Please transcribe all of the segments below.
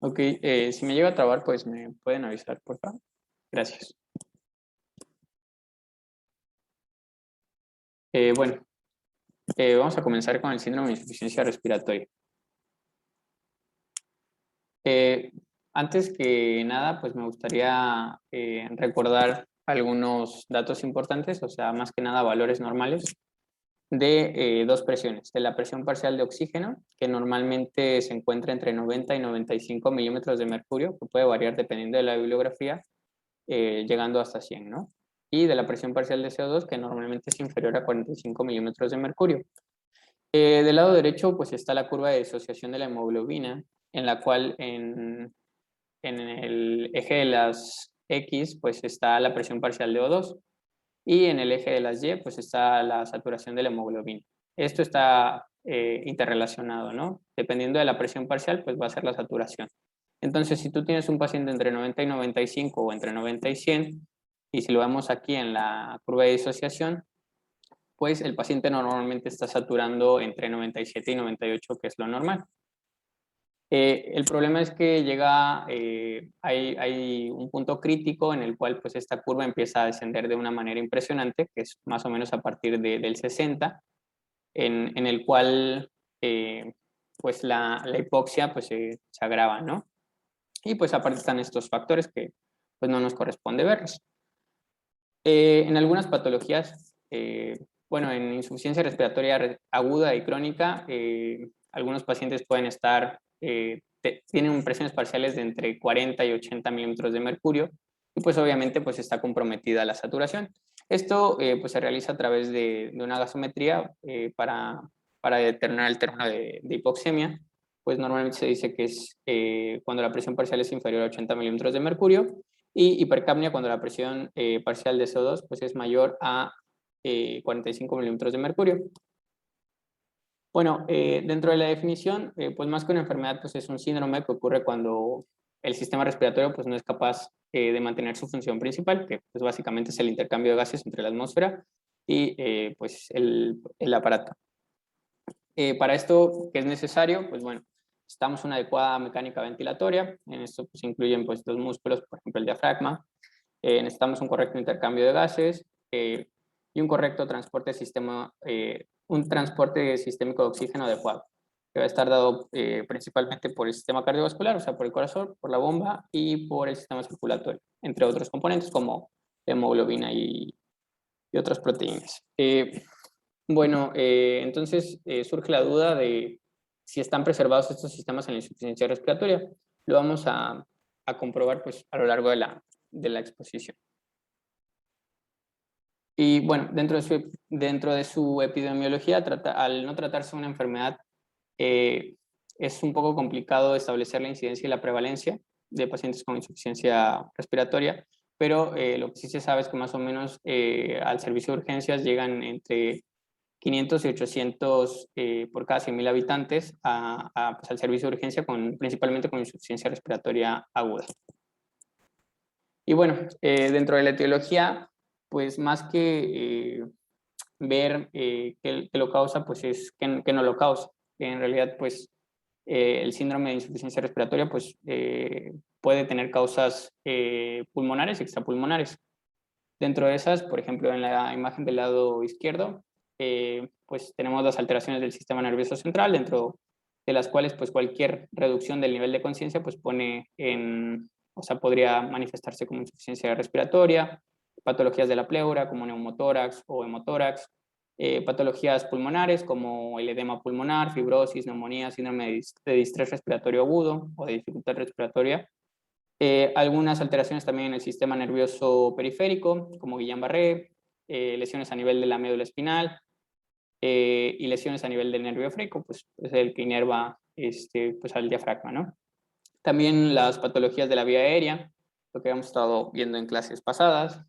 Ok, si me llega a trabar, pues me pueden avisar, por favor. Gracias. Bueno, vamos a comenzar con el síndrome de insuficiencia respiratoria. Eh, Antes que nada, pues me gustaría recordar algunos datos importantes, o sea, más que nada valores normales de dos presiones, de la presión parcial de oxígeno, que normalmente se encuentra entre 90 y 95 milímetros de mercurio, que puede variar dependiendo de la bibliografía, llegando hasta 100, ¿no? Y de la presión parcial de CO2, que normalmente es inferior a 45 milímetros de mercurio. Del lado derecho, pues está la curva de disociación de la hemoglobina, en la cual en el eje de las X, pues está la presión parcial de O2, y en el eje de las Y, pues está la saturación de la hemoglobina. Esto está interrelacionado, ¿no? Dependiendo de la presión parcial, pues va a ser la saturación. Entonces, si tú tienes un paciente entre 90 y 95 o entre 90 y 100, y si lo vemos aquí en la curva de disociación, pues el paciente normalmente está saturando entre 97 y 98, que es lo normal. El problema es que hay un punto crítico en el cual pues esta curva empieza a descender de una manera impresionante, que es más o menos a partir del 60, en el cual pues la hipoxia pues se agrava, ¿no? Y pues aparte están estos factores que pues no nos corresponde verlos. En algunas patologías, bueno, en insuficiencia respiratoria aguda y crónica, algunos pacientes pueden estar, tienen presiones parciales de entre 40 y 80 milímetros de mercurio, y pues obviamente pues está comprometida la saturación. Esto pues se realiza a través de una gasometría para determinar el término de hipoxemia. Pues normalmente se dice que es cuando la presión parcial es inferior a 80 milímetros de mercurio, y hipercapnia cuando la presión parcial de CO2 pues es mayor a 45 milímetros de mercurio. Bueno, dentro de la definición, pues más que una enfermedad, pues es un síndrome que ocurre cuando el sistema respiratorio pues no es capaz de mantener su función principal, que pues básicamente es el intercambio de gases entre la atmósfera y pues el aparato. Para esto, ¿qué es necesario? Pues bueno, necesitamos una adecuada mecánica ventilatoria. En esto pues incluyen pues los músculos, por ejemplo el diafragma. Necesitamos un correcto intercambio de gases y un correcto transporte un transporte sistémico de oxígeno adecuado, que va a estar dado principalmente por el sistema cardiovascular, o sea, por el corazón, por la bomba y por el sistema circulatorio, entre otros componentes como hemoglobina y otras proteínas. Bueno, entonces surge la duda de si están preservados estos sistemas en la insuficiencia respiratoria. Lo vamos a comprobar pues, a lo largo de la exposición. Y bueno, dentro de su epidemiología, al no tratarse una enfermedad, es un poco complicado establecer la incidencia y la prevalencia de pacientes con insuficiencia respiratoria, pero lo que sí se sabe es que más o menos al servicio de urgencias llegan entre 500 y 800 por cada 100.000 habitantes pues, al servicio de urgencia, principalmente con insuficiencia respiratoria aguda. Y bueno, dentro de la etiología, pues más que ver qué lo causa, pues es qué no lo causa. En realidad, pues el síndrome de insuficiencia respiratoria pues, puede tener causas pulmonares y extrapulmonares. Dentro de esas, por ejemplo, en la imagen del lado izquierdo, pues tenemos las alteraciones del sistema nervioso central, dentro de las cuales pues cualquier reducción del nivel de conciencia pues o sea, podría manifestarse como insuficiencia respiratoria, patologías de la pleura como neumotórax o hemotórax, patologías pulmonares como el edema pulmonar, fibrosis, neumonía, síndrome de distrés respiratorio agudo o de dificultad respiratoria. Algunas alteraciones también en el sistema nervioso periférico, como Guillain-Barré, lesiones a nivel de la médula espinal y lesiones a nivel del nervio afrénico, pues es el que inerva pues, al diafragma, ¿no? También las patologías de la vía aérea, lo que hemos estado viendo en clases pasadas,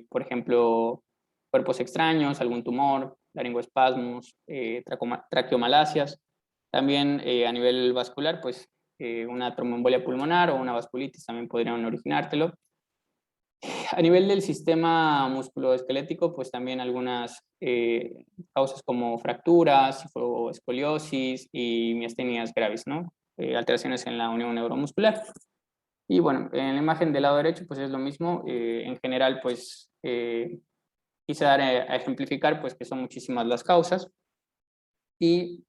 por ejemplo, cuerpos extraños, algún tumor, laringoespasmos, traqueomalasias. También a nivel vascular, pues una tromboembolia pulmonar o una vasculitis también podrían originártelo. A nivel del sistema musculoesquelético, pues también algunas causas como fracturas, escoliosis y miastenias graves, ¿no? alteraciones en la unión neuromuscular. Y bueno, en la imagen del lado derecho pues es lo mismo. En general pues quise dar a ejemplificar pues que son muchísimas las causas. Y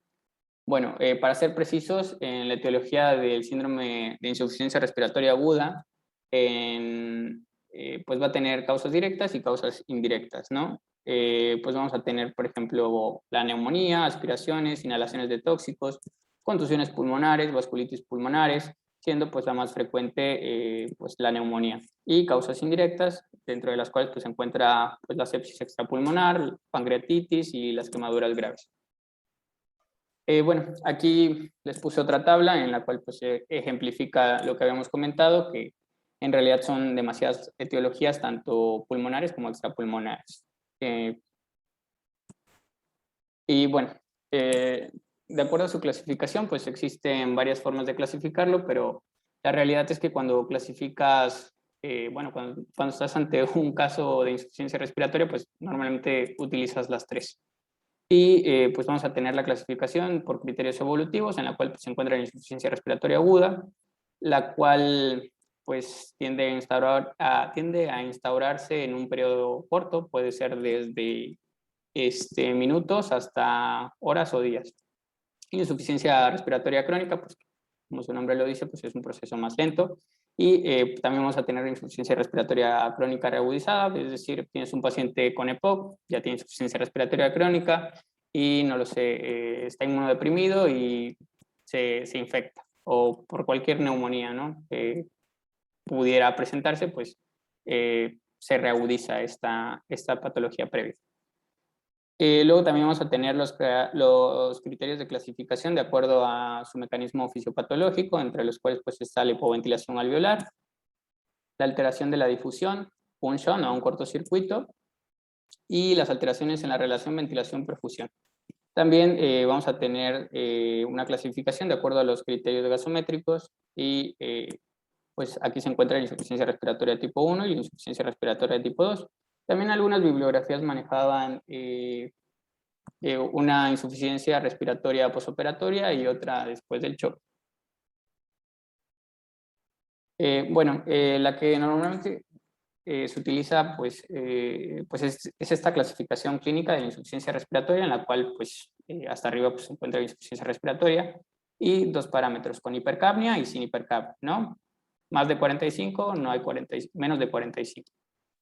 bueno, para ser precisos, en la etiología del síndrome de insuficiencia respiratoria aguda, pues va a tener causas directas y causas indirectas, ¿no? Pues vamos a tener, por ejemplo, la neumonía, aspiraciones, inhalaciones de tóxicos, contusiones pulmonares, vasculitis pulmonares, siendo pues la más frecuente pues la neumonía. Y causas indirectas, dentro de las cuales pues se encuentra pues la sepsis extrapulmonar, pancreatitis y las quemaduras graves. Bueno, aquí les puse otra tabla en la cual pues, ejemplifica lo que habíamos comentado, que en realidad son demasiadas etiologías, tanto pulmonares como extrapulmonares. Y bueno, de acuerdo a su clasificación, pues existen varias formas de clasificarlo, pero la realidad es que cuando clasificas, bueno, cuando estás ante un caso de insuficiencia respiratoria, pues normalmente utilizas las tres. Y pues vamos a tener la clasificación por criterios evolutivos, en la cual pues, se encuentra la insuficiencia respiratoria aguda, la cual pues tiende a instaurarse en un periodo corto, puede ser desde minutos hasta horas o días. Y la insuficiencia respiratoria crónica, pues como su nombre lo dice, pues es un proceso más lento. Y también vamos a tener insuficiencia respiratoria crónica reagudizada, es decir, tienes un paciente con EPOC, ya tiene insuficiencia respiratoria crónica y no lo sé, está inmunodeprimido y se infecta, o por cualquier neumonía, ¿no? Que pudiera presentarse, pues se reagudiza esta patología previa. Luego también vamos a tener los criterios de clasificación de acuerdo a su mecanismo fisiopatológico, entre los cuales pues está la hipoventilación alveolar, la alteración de la difusión, un shunt o un cortocircuito, y las alteraciones en la relación ventilación-perfusión. También vamos a tener una clasificación de acuerdo a los criterios gasométricos y pues aquí se encuentra la insuficiencia respiratoria tipo 1 y la insuficiencia respiratoria tipo 2. También algunas bibliografías manejaban una insuficiencia respiratoria posoperatoria y otra después del shock. Bueno, la que normalmente se utiliza pues es esta clasificación clínica de la insuficiencia respiratoria, en la cual pues hasta arriba pues, se encuentra la insuficiencia respiratoria y dos parámetros con hipercapnia y sin hipercapnia, ¿no? Más de 45, no hay menos de 45.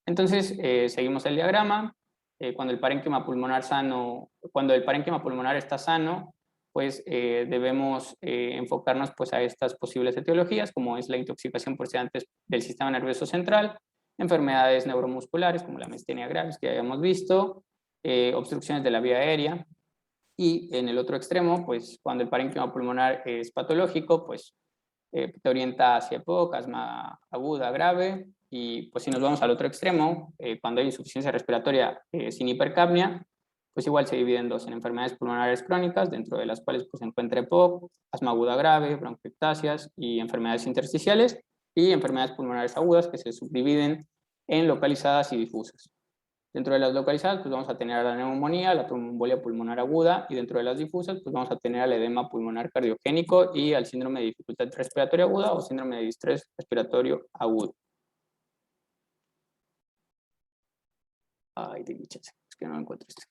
Entonces, seguimos el diagrama. Cuando el parénquima pulmonar está sano, pues debemos enfocarnos pues, a estas posibles etiologías, como es la intoxicación por sedantes del sistema nervioso central, enfermedades neuromusculares, como la miastenia gravis que ya habíamos visto, obstrucciones de la vía aérea, y en el otro extremo, pues cuando el parénquima pulmonar es patológico, pues te orienta hacia EPOC, asma aguda grave, y pues si nos vamos al otro extremo, cuando hay insuficiencia respiratoria sin hipercapnia, pues igual se divide en dos, en enfermedades pulmonares crónicas, dentro de las cuales pues, se encuentra EPOC, asma aguda grave, bronquiectasias y enfermedades intersticiales, y enfermedades pulmonares agudas que se subdividen en localizadas y difusas. Dentro de las localizadas, pues vamos a tener la neumonía, la tromboembolia pulmonar aguda, y dentro de las difusas, pues vamos a tener al edema pulmonar cardiogénico y al síndrome de dificultad respiratoria aguda o síndrome de distrés respiratorio agudo. Ay, es que no encuentro esto.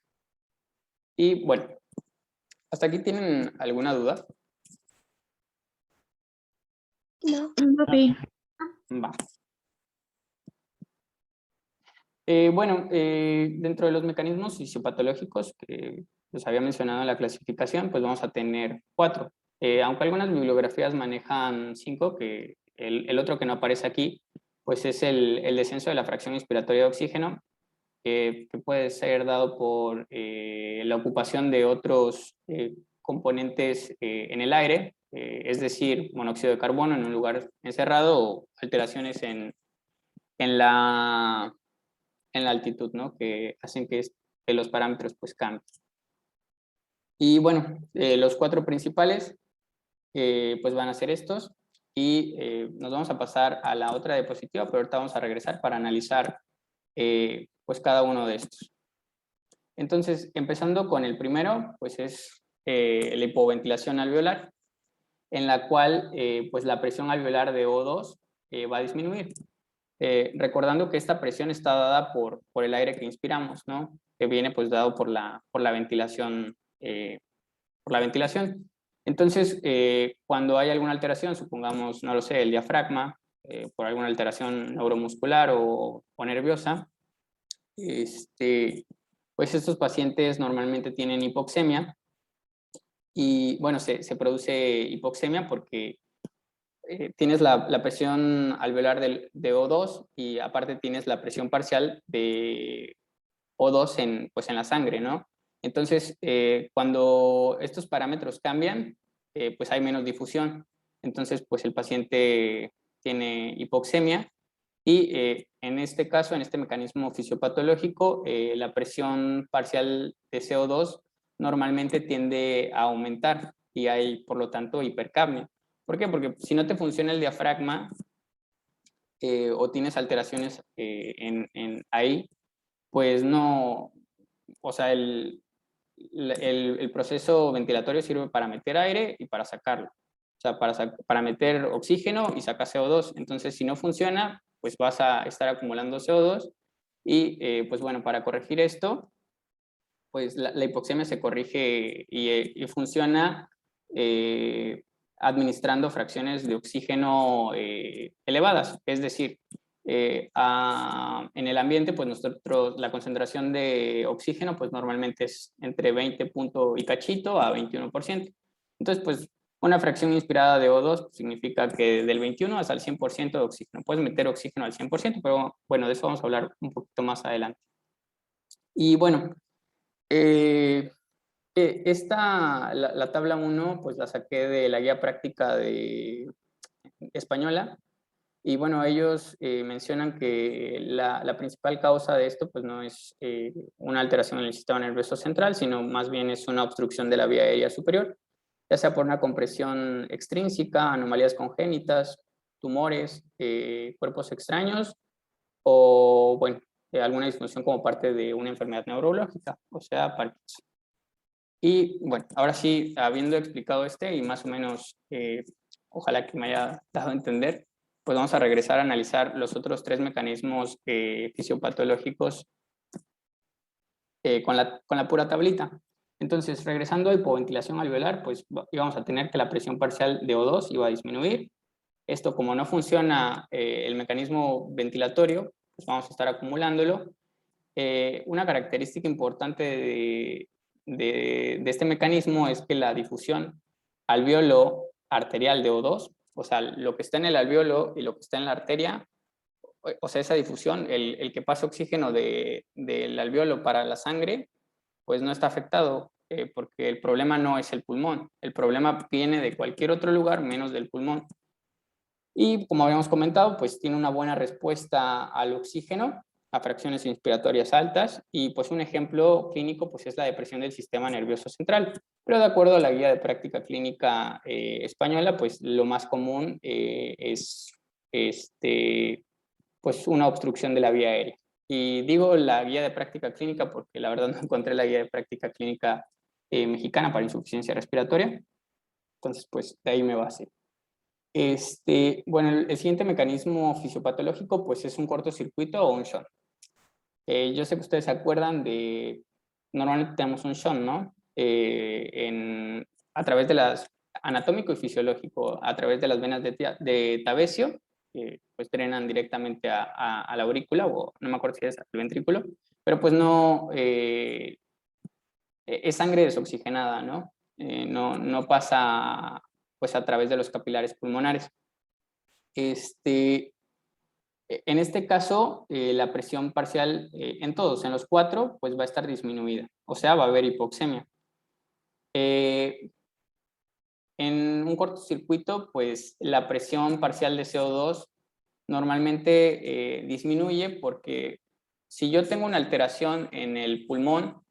Y bueno, ¿hasta aquí tienen alguna duda? No, papi. Va. Bueno, dentro de los mecanismos fisiopatológicos que les había mencionado en la clasificación, pues vamos a tener 4. Aunque algunas bibliografías manejan 5, que el otro que no aparece aquí, pues es el descenso de la fracción inspiratoria de oxígeno, que puede ser dado por la ocupación de otros componentes en el aire, es decir, monóxido de carbono en un lugar encerrado o alteraciones en la altitud, ¿no? Que hacen que los parámetros pues cambien. Y bueno, los 4 principales pues van a ser estos, y nos vamos a pasar a la otra diapositiva, pero ahorita vamos a regresar para analizar pues cada uno de estos. Entonces, empezando con el primero, pues es la hipoventilación alveolar. en la cual pues la presión alveolar de O2 va a disminuir. Recordando que esta presión está dada por el aire que inspiramos, ¿no? Que viene pues dado por la ventilación. Entonces, cuando hay alguna alteración, supongamos, no lo sé, el diafragma, por alguna alteración neuromuscular o nerviosa, pues estos pacientes normalmente tienen hipoxemia y bueno, se produce hipoxemia porque tienes la presión alveolar de O2 y aparte tienes la presión parcial de O2 pues en la sangre, ¿no? Entonces, cuando estos parámetros cambian, pues hay menos difusión. Entonces, pues el paciente tiene hipoxemia y en este caso, en este mecanismo fisiopatológico, la presión parcial de CO2 normalmente tiende a aumentar y hay, por lo tanto, hipercapnia. ¿Por qué? Porque si no te funciona el diafragma o tienes alteraciones ahí, pues no, o sea, el proceso ventilatorio sirve para meter aire y para sacarlo. O sea, para meter oxígeno y sacar CO2. Entonces, si no funciona, pues vas a estar acumulando CO2 y pues bueno, para corregir esto, pues la hipoxemia se corrige y funciona administrando fracciones de oxígeno elevadas. Es decir, en el ambiente, pues la concentración de oxígeno, pues normalmente es entre 20 punto y cachito a 21%. Entonces, pues una fracción inspirada de O2 significa que del 21 hasta el 100% de oxígeno. Puedes meter oxígeno al 100%, pero bueno, de eso vamos a hablar un poquito más adelante. Y bueno, la tabla 1, pues la saqué de la guía práctica española. Y bueno, ellos mencionan que la principal causa de esto pues no es una alteración en el sistema nervioso central, sino más bien es una obstrucción de la vía aérea superior, ya sea por una compresión extrínseca, anomalías congénitas, tumores, cuerpos extraños o, bueno, alguna disfunción como parte de una enfermedad neurológica, o sea, Parkinson. Y bueno, ahora sí, habiendo explicado y más o menos, ojalá que me haya dado a entender, pues vamos a regresar a analizar los otros 3 mecanismos fisiopatológicos con la pura tablita. Entonces, regresando a hipoventilación alveolar, pues íbamos a tener que la presión parcial de O2 iba a disminuir. Esto, como no funciona el mecanismo ventilatorio, pues vamos a estar acumulándolo. Una característica importante de este mecanismo es que la difusión alveolo arterial de O2, o sea, lo que está en el alveolo y lo que está en la arteria, o sea, esa difusión, el que pasa oxígeno del alveolo para la sangre, pues no está afectado, porque el problema no es el pulmón, el problema viene de cualquier otro lugar menos del pulmón. Y como habíamos comentado, pues tiene una buena respuesta al oxígeno, a fracciones inspiratorias altas, y pues un ejemplo clínico pues es la depresión del sistema nervioso central. Pero de acuerdo a la guía de práctica clínica española, pues lo más común es pues una obstrucción de la vía aérea. Y digo la guía de práctica clínica porque la verdad no encontré la guía de práctica clínica mexicana para insuficiencia respiratoria. Entonces, pues de ahí me basé. Bueno, el siguiente mecanismo fisiopatológico pues es un cortocircuito o un shunt. Yo sé que ustedes se acuerdan normalmente tenemos un shunt, ¿no? A través de anatómico y fisiológico, a través de las venas de Tabesio, que pues drenan directamente a la aurícula, o no me acuerdo si es al ventrículo, pero pues no, es sangre desoxigenada, ¿no? No pasa pues a través de los capilares pulmonares. En este caso, la presión parcial en todos, en los 4, pues va a estar disminuida, o sea, va a haber hipoxemia. En un cortocircuito, pues la presión parcial de CO2 normalmente disminuye porque si yo tengo una alteración en el pulmón,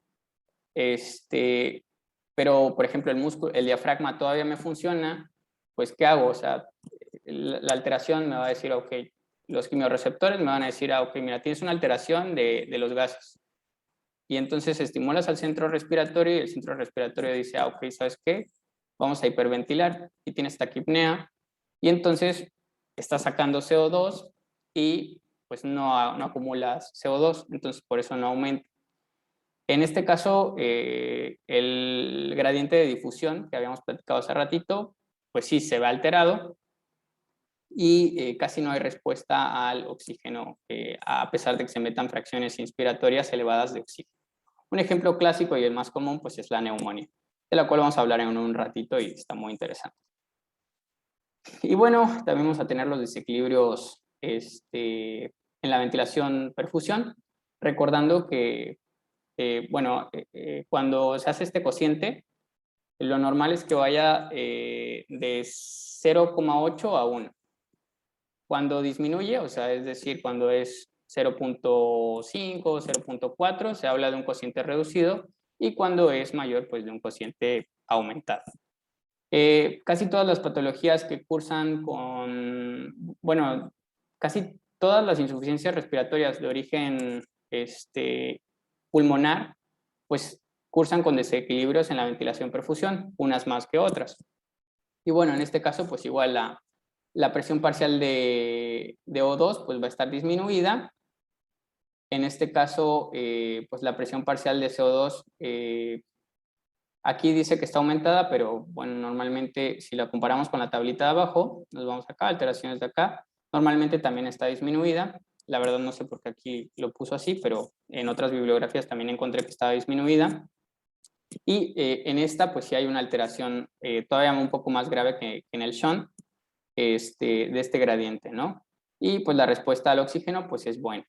pero por ejemplo el diafragma todavía me funciona, pues ¿qué hago? O sea, la alteración me va a decir, ok, los quimiorreceptores me van a decir, ok, mira, tienes una alteración de los gases. Y entonces estimulas al centro respiratorio y el centro respiratorio dice, ok, ¿sabes qué? vamos a hiperventilar y tienes taquipnea, y entonces estás sacando CO2 y pues no acumulas CO2, entonces por eso no aumenta. En este caso, el gradiente de difusión que habíamos platicado hace ratito, pues sí se ve alterado y casi no hay respuesta al oxígeno, a pesar de que se metan fracciones inspiratorias elevadas de oxígeno. Un ejemplo clásico y el más común pues es la neumonía, de la cual vamos a hablar en un ratito y está muy interesante. Y bueno, también vamos a tener los desequilibrios en la ventilación-perfusión, recordando que cuando se hace este cociente, lo normal es que vaya de 0,8 a 1. Cuando disminuye, o sea, es decir, cuando es 0,5, 0,4, se habla de un cociente reducido, y cuando es mayor, pues de un cociente aumentado. Casi todas las patologías que cursan casi todas las insuficiencias respiratorias de origen pulmonar, pues cursan con desequilibrios en la ventilación-perfusión, unas más que otras. Y bueno, en este caso, pues igual la presión parcial de O2 pues va a estar disminuida. En este caso, pues la presión parcial de CO2 aquí dice que está aumentada, pero bueno, normalmente si la comparamos con la tablita de abajo, nos vamos acá, alteraciones de acá, normalmente también está disminuida. La verdad no sé por qué aquí lo puso así, pero en otras bibliografías también encontré que estaba disminuida. Y en esta pues sí hay una alteración todavía un poco más grave que en el shunt de este gradiente, ¿no? Y pues la respuesta al oxígeno pues es buena.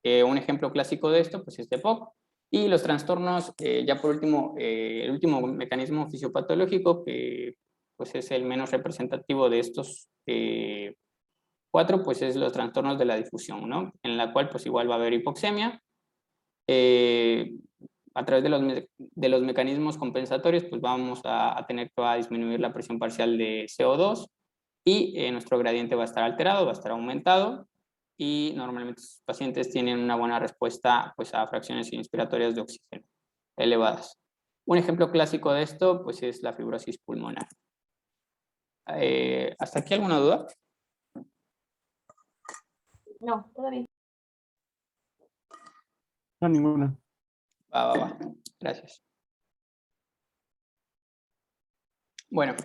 Un ejemplo clásico de esto pues es TEPOC. Y los trastornos, ya por último, el último mecanismo fisiopatológico, que pues es el menos representativo de estos cuatro, pues es los trastornos de la difusión, ¿no? En la cual pues igual va a haber hipoxemia. A través de los mecanismos compensatorios, pues vamos a tener que disminuir la presión parcial de CO2 y nuestro gradiente va a estar alterado, va a estar aumentado, y normalmente los pacientes tienen una buena respuesta pues, a fracciones inspiratorias de oxígeno elevadas. Un ejemplo clásico de esto pues, es la fibrosis pulmonar. ¿Hasta aquí alguna duda? No, todavía. No, ninguna. Va. Gracias. Bueno,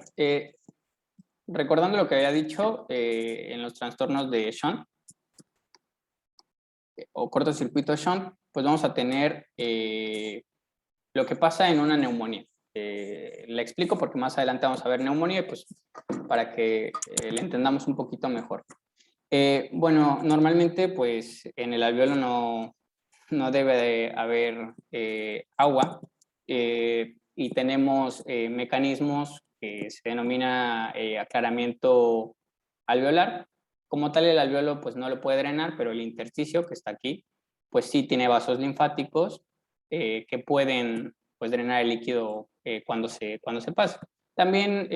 recordando lo que había dicho en los trastornos de shunt o cortocircuito shunt, pues vamos a tener lo que pasa en una neumonía. La explico porque más adelante vamos a ver neumonía, y pues para que la entendamos un poquito mejor. Bueno, normalmente pues en el alveolo no debe de haber agua, y tenemos mecanismos que se denomina aclaramiento alveolar. Como tal, el alveolo pues no lo puede drenar, pero el intersticio que está aquí pues sí tiene vasos linfáticos que pueden pues drenar el líquido cuando se pasa. También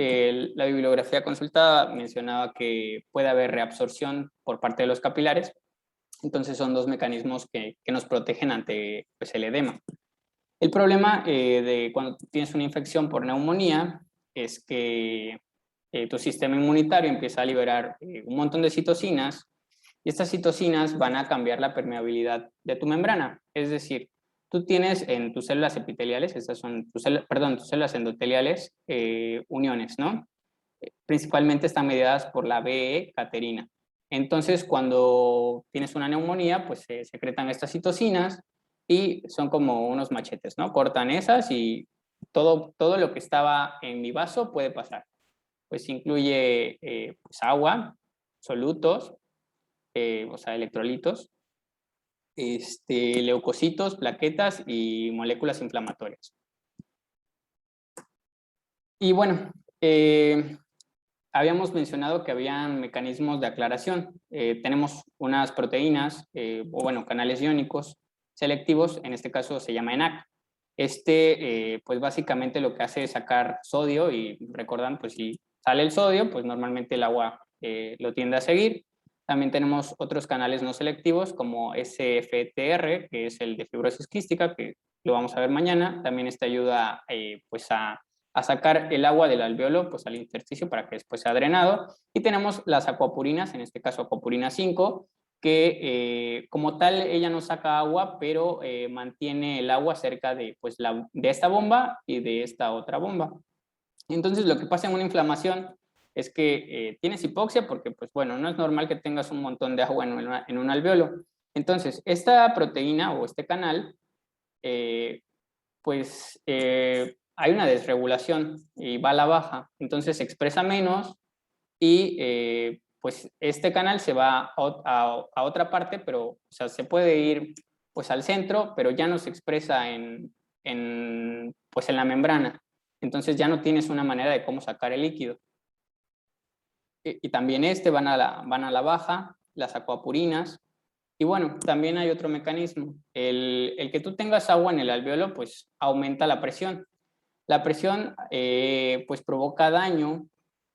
la bibliografía consultada mencionaba que puede haber reabsorción por parte de los capilares. Entonces son dos mecanismos que nos protegen ante pues, el edema. El problema de cuando tienes una infección por neumonía es que tu sistema inmunitario empieza a liberar un montón de citocinas, y estas citocinas van a cambiar la permeabilidad de tu membrana. Es decir, tú tienes en tus células epiteliales, estas son tus células endoteliales, uniones, ¿no? Principalmente están mediadas por la BE caterina. Entonces, cuando tienes una neumonía, pues se secretan estas citocinas y son como unos machetes, ¿no? Cortan esas y todo lo que estaba en mi vaso puede pasar. Pues incluye pues agua, solutos, o sea, electrolitos, leucocitos, plaquetas y moléculas inflamatorias. Y bueno, habíamos mencionado que habían mecanismos de aclaración. Tenemos unas proteínas, o bueno, canales iónicos selectivos, en este caso se llama ENaC. Pues básicamente lo que hace es sacar sodio, y recuerdan, pues si sale el sodio, pues normalmente el agua lo tiende a seguir. También tenemos otros canales no selectivos como SFTR, que es el de fibrosis quística, que lo vamos a ver mañana. También esta ayuda pues a a sacar el agua del alveolo pues al intersticio para que después sea drenado. Y tenemos las acuapurinas, en este caso acuapurina 5, que como tal ella no saca agua, pero mantiene el agua cerca de, pues, de esta bomba y de esta otra bomba. Entonces lo que pasa en una inflamación es que tienes hipoxia porque, pues bueno, no es normal que tengas un montón de agua en un alveolo. Entonces, esta proteína o este canal, hay una desregulación y va a la baja, entonces se expresa menos y pues este canal se va a otra parte, pero o sea, se puede ir pues al centro, pero ya no se expresa pues en la membrana. Entonces ya no tienes una manera de cómo sacar el líquido. Y también van a la baja, las acuapurinas. Y bueno, también hay otro mecanismo. El que tú tengas agua en el alveolo, pues aumenta la presión. La presión pues provoca daño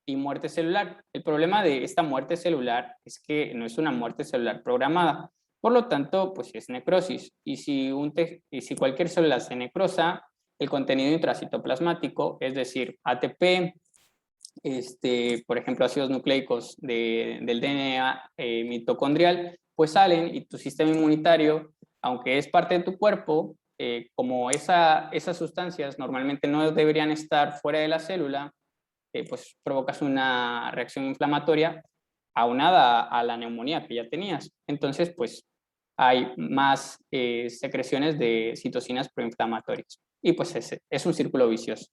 y muerte celular. El problema de esta muerte celular es que no es una muerte celular programada. Por lo tanto, pues es necrosis. Y si cualquier célula se necrosa, el contenido intracitoplasmático, es decir, ATP, por ejemplo, ácidos nucleicos del DNA mitocondrial, pues salen y tu sistema inmunitario, aunque es parte de tu cuerpo, como esas sustancias normalmente no deberían estar fuera de la célula, pues provocas una reacción inflamatoria aunada a la neumonía que ya tenías. Entonces, pues hay más secreciones de citocinas proinflamatorias. Y pues es un círculo vicioso.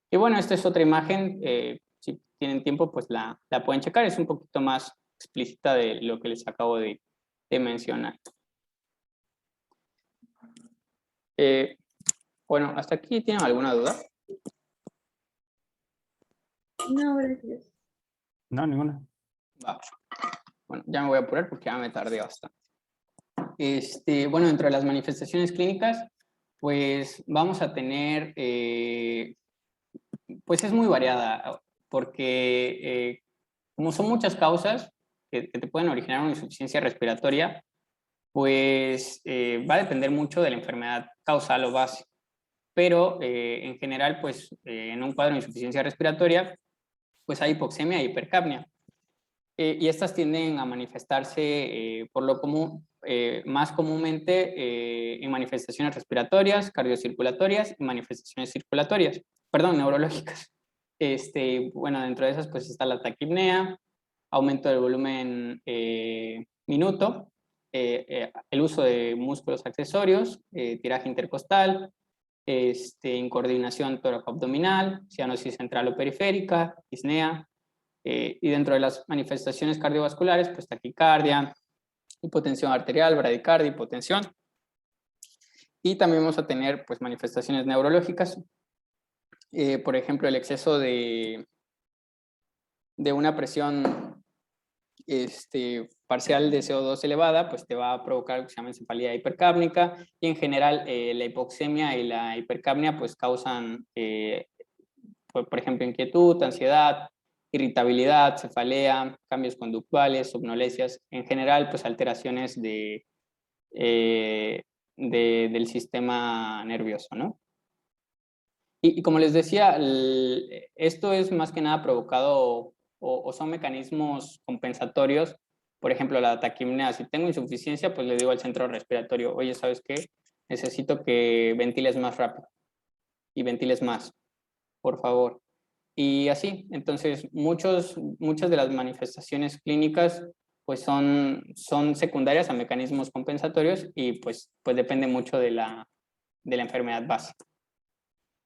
Y bueno, esta es otra imagen, si tienen tiempo pues la pueden checar, es un poquito más explícita de lo que les acabo de mencionar. Bueno, ¿hasta aquí tienen alguna duda? No, gracias. No, ninguna. Va. Bueno, ya me voy a apurar porque ya me tardé bastante. Bueno, dentro de las manifestaciones clínicas, pues vamos a tener, pues es muy variada, porque como son muchas causas que te pueden originar una insuficiencia respiratoria, pues va a depender mucho de la enfermedad causal o base. Pero en general, pues en un cuadro de insuficiencia respiratoria, pues hay hipoxemia e hipercapnia. Y estas tienden a manifestarse por lo común, más comúnmente en manifestaciones respiratorias, cardiocirculatorias y manifestaciones circulatorias, perdón, neurológicas. Bueno, dentro de esas pues está la taquipnea, aumento del volumen minuto, el uso de músculos accesorios, tiraje intercostal, incoordinación tóraco-abdominal, cianosis central o periférica, disnea, y dentro de las manifestaciones cardiovasculares, pues taquicardia, hipotensión arterial, bradicardia, hipotensión. Y también vamos a tener pues manifestaciones neurológicas, por ejemplo, el exceso de una presión parcial de CO2 elevada, pues te va a provocar lo que se llama encefalía hipercápnica, y en general la hipoxemia y la hipercapnia pues causan, por ejemplo, inquietud, ansiedad, irritabilidad, cefalea, cambios conductuales, somnolencias, en general pues alteraciones del sistema nervioso, ¿no? Y como les decía, esto es más que nada provocado o son mecanismos compensatorios. Por ejemplo, la taquipnea, si tengo insuficiencia, pues le digo al centro respiratorio, oye, ¿sabes qué? Necesito que ventiles más rápido y ventiles más, por favor. Y así, entonces muchas de las manifestaciones clínicas pues son secundarias a mecanismos compensatorios y pues depende mucho de la enfermedad básica.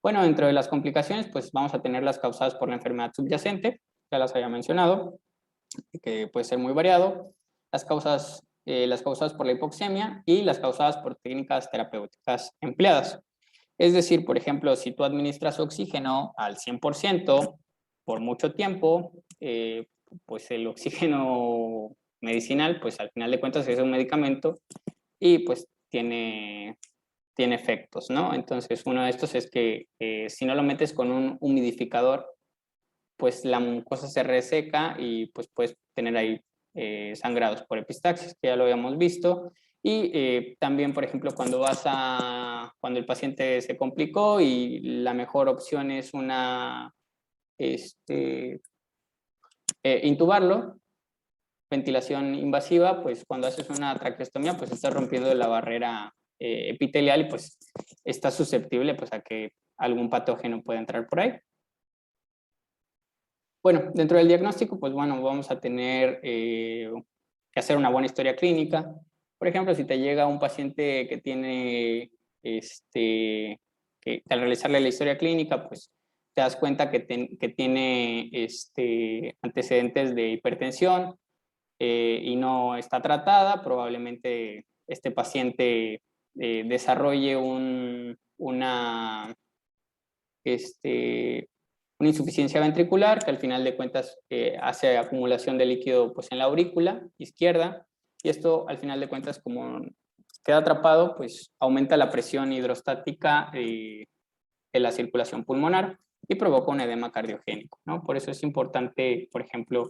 Bueno, dentro de las complicaciones pues vamos a tener las causadas por la enfermedad subyacente, ya las había mencionado, que puede ser muy variado, las causadas por la hipoxemia y las causadas por técnicas terapéuticas empleadas. Es decir, por ejemplo, si tú administras oxígeno al 100% por mucho tiempo, pues el oxígeno medicinal, pues al final de cuentas es un medicamento y pues tiene efectos, ¿no? Entonces, uno de estos es que si no lo metes con un humidificador, pues la mucosa se reseca y pues puedes tener ahí sangrados por epistaxis, que ya lo habíamos visto, Y también, por ejemplo, cuando el paciente se complicó y la mejor opción es intubarlo, ventilación invasiva, pues cuando haces una traqueostomía, pues estás rompiendo la barrera epitelial y pues está susceptible pues a que algún patógeno pueda entrar por ahí. Bueno, dentro del diagnóstico, pues bueno, vamos a tener que hacer una buena historia clínica. Por ejemplo, si te llega un paciente que tiene, que al realizarle la historia clínica, pues te das cuenta que tiene antecedentes de hipertensión y no está tratada, probablemente este paciente desarrolle una insuficiencia ventricular que al final de cuentas hace acumulación de líquido pues, en la aurícula izquierda, y esto al final de cuentas como queda atrapado, pues aumenta la presión hidrostática de la circulación pulmonar y provoca un edema cardiogénico, ¿no? Por eso es importante, por ejemplo,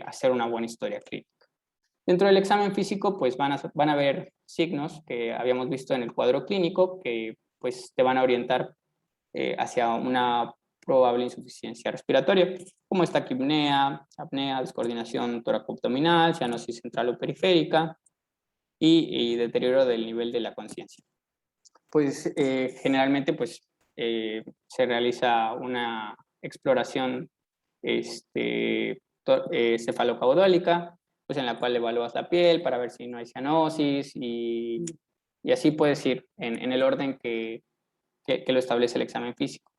hacer una buena historia clínica. Dentro del examen físico, pues van a ver signos que habíamos visto en el cuadro clínico que pues te van a orientar hacia una probable insuficiencia respiratoria, como esta taquipnea, apnea, descoordinación tóraco-abdominal, cianosis central o periférica y deterioro del nivel de la conciencia. Pues generalmente pues, se realiza una exploración cefalocaudólica, pues en la cual evalúas la piel para ver si no hay cianosis y así puedes ir en el orden que lo establece el examen físico.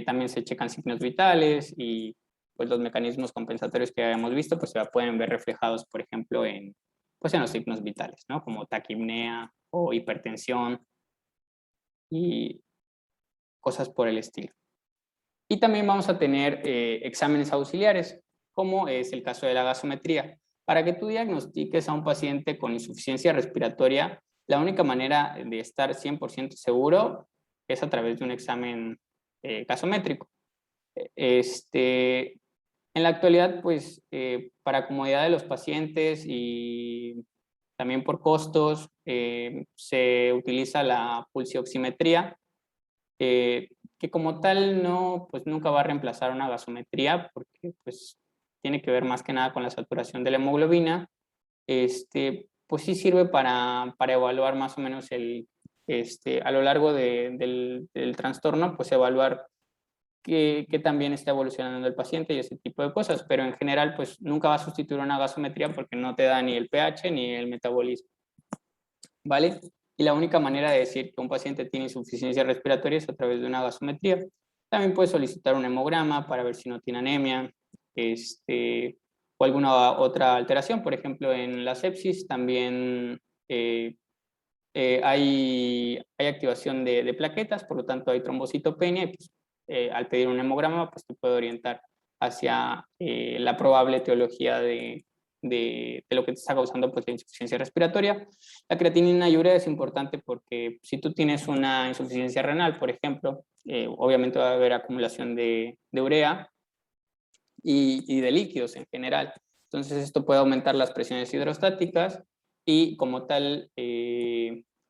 También se checan signos vitales y pues los mecanismos compensatorios que habíamos visto pues se pueden ver reflejados, por ejemplo, pues en los signos vitales, ¿no? Como taquipnea o hipertensión y cosas por el estilo. Y también vamos a tener exámenes auxiliares, como es el caso de la gasometría. Para que tú diagnostiques a un paciente con insuficiencia respiratoria, la única manera de estar 100% seguro es a través de un examen gasométrico. En la actualidad, pues, para comodidad de los pacientes y también por costos, se utiliza la pulsioximetría, que como tal no, pues nunca va a reemplazar una gasometría, porque pues tiene que ver más que nada con la saturación de la hemoglobina. Pues sí sirve para evaluar más o menos a lo largo del trastorno, pues evaluar que también está evolucionando el paciente y ese tipo de cosas, pero en general pues nunca va a sustituir una gasometría porque no te da ni el pH ni el metabolismo, ¿vale? Y la única manera de decir que un paciente tiene insuficiencia respiratoria es a través de una gasometría. También puedes solicitar un hemograma para ver si no tiene anemia, o alguna otra alteración. Por ejemplo, en la sepsis también hay activación de plaquetas, por lo tanto hay trombocitopenia, y pues, al pedir un hemograma, pues te puede orientar hacia la probable etiología de lo que te está causando pues, la insuficiencia respiratoria. La creatinina y urea es importante porque si tú tienes una insuficiencia renal, por ejemplo, obviamente va a haber acumulación de urea y de líquidos en general. Entonces esto puede aumentar las presiones hidrostáticas y como tal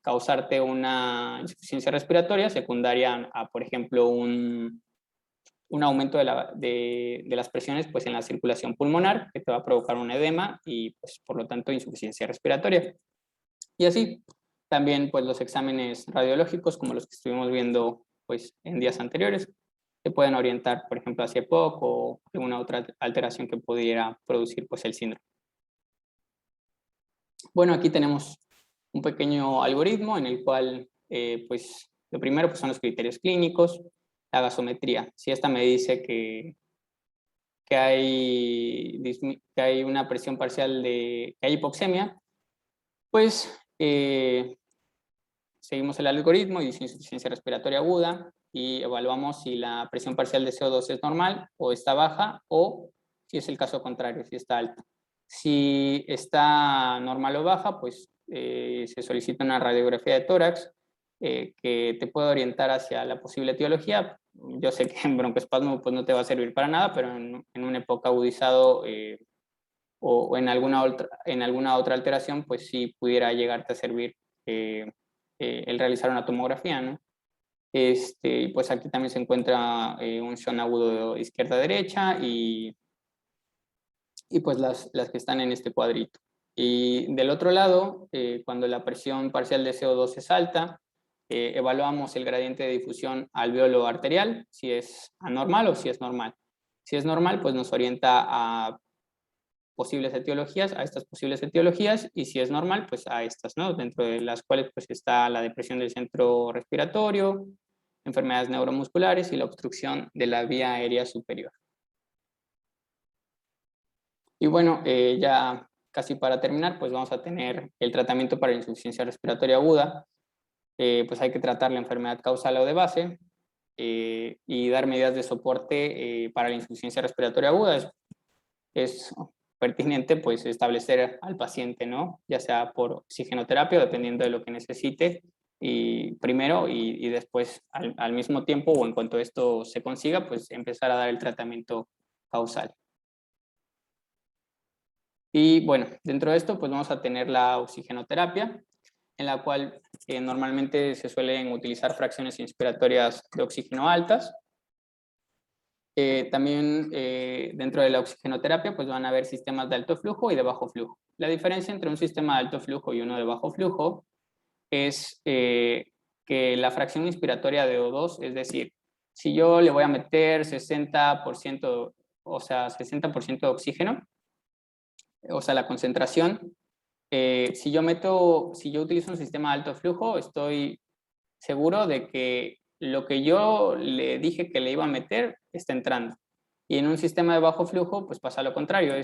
causarte una insuficiencia respiratoria secundaria a, por ejemplo, un aumento de las presiones pues, en la circulación pulmonar, que te va a provocar un edema y, pues, por lo tanto, insuficiencia respiratoria. Y así, también pues, los exámenes radiológicos, como los que estuvimos viendo pues, en días anteriores, te pueden orientar, por ejemplo, hacia EPOC o alguna otra alteración que pudiera producir pues, el síndrome. Bueno, aquí tenemos un pequeño algoritmo en el cual, pues, lo primero pues, son los criterios clínicos, la gasometría. Si esta me dice que hay una presión parcial que hay hipoxemia, pues seguimos el algoritmo y dice insuficiencia respiratoria aguda y evaluamos si la presión parcial de CO2 es normal o está baja o si es el caso contrario, si está alta. Si está normal o baja, pues se solicita una radiografía de tórax que te puede orientar hacia la posible etiología. Yo sé que en broncoespasmo pues, no te va a servir para nada, pero en un EPOC agudizado o en alguna otra alteración, pues sí pudiera llegarte a servir el realizar una tomografía, ¿no? Pues aquí también se encuentra un shunt agudo de izquierda a derecha y pues las que están en este cuadrito. Y del otro lado, cuando la presión parcial de CO2 es alta, evaluamos el gradiente de difusión alveolo arterial, si es anormal o si es normal. Si es normal, pues nos orienta a posibles etiologías, a estas posibles etiologías, y si es normal, pues a estas, ¿no? Dentro de las cuales pues está la depresión del centro respiratorio, enfermedades neuromusculares y la obstrucción de la vía aérea superior. Y bueno, ya casi para terminar, pues vamos a tener el tratamiento para la insuficiencia respiratoria aguda. Pues hay que tratar la enfermedad causal o de base y dar medidas de soporte para la insuficiencia respiratoria aguda. Es pertinente pues establecer al paciente, ¿no? Ya sea por oxigenoterapia, dependiendo de lo que necesite, y primero y después al mismo tiempo o en cuanto esto se consiga, pues empezar a dar el tratamiento causal. Y bueno, dentro de esto pues vamos a tener la oxigenoterapia, en la cual normalmente se suelen utilizar fracciones inspiratorias de oxígeno altas. También dentro de la oxigenoterapia pues van a haber sistemas de alto flujo y de bajo flujo. La diferencia entre un sistema de alto flujo y uno de bajo flujo es que la fracción inspiratoria de O2, es decir, si yo le voy a meter 60%, o sea, 60% de oxígeno, o sea, la concentración, si yo utilizo un sistema de alto flujo, estoy seguro de que lo que yo le dije que le iba a meter está entrando. Y en un sistema de bajo flujo, pues pasa lo contrario,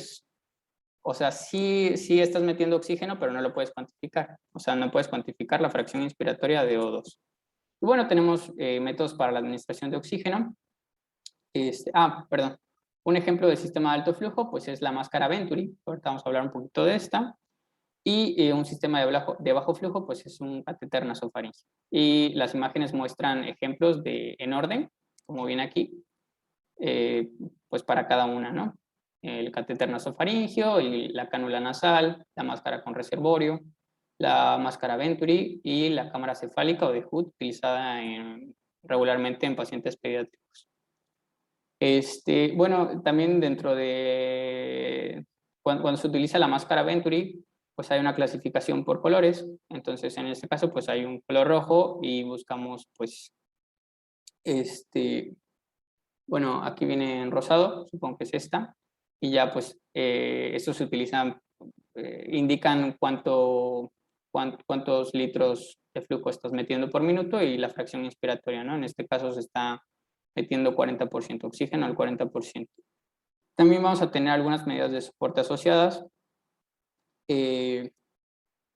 o sea, sí estás metiendo oxígeno, pero no lo puedes cuantificar. O sea, no puedes cuantificar la fracción inspiratoria de O2. Y bueno, tenemos métodos para la administración de oxígeno. Perdón. Un ejemplo de sistema de alto flujo, pues es la máscara Venturi. Ahorita vamos a hablar un poquito de esta. Y un sistema de bajo flujo, pues es un catéter nasofaríngeo. Y las imágenes muestran ejemplos en orden, como viene aquí, pues para cada una, ¿no? El catéter nasofaríngeo, la cánula nasal, la máscara con reservorio, la máscara Venturi y la cámara cefálica o de Hood utilizada regularmente en pacientes pediátricos. Bueno, también dentro de cuando se utiliza la máscara Venturi, pues hay una clasificación por colores. Entonces, en este caso, pues hay un color rojo y buscamos, pues, bueno, aquí viene en rosado, supongo que es esta. Y ya, pues, estos se utilizan, indican cuántos litros de flujo estás metiendo por minuto y la fracción inspiratoria, ¿no? En este caso se está metiendo 40% oxígeno al 40%. También vamos a tener algunas medidas de soporte asociadas,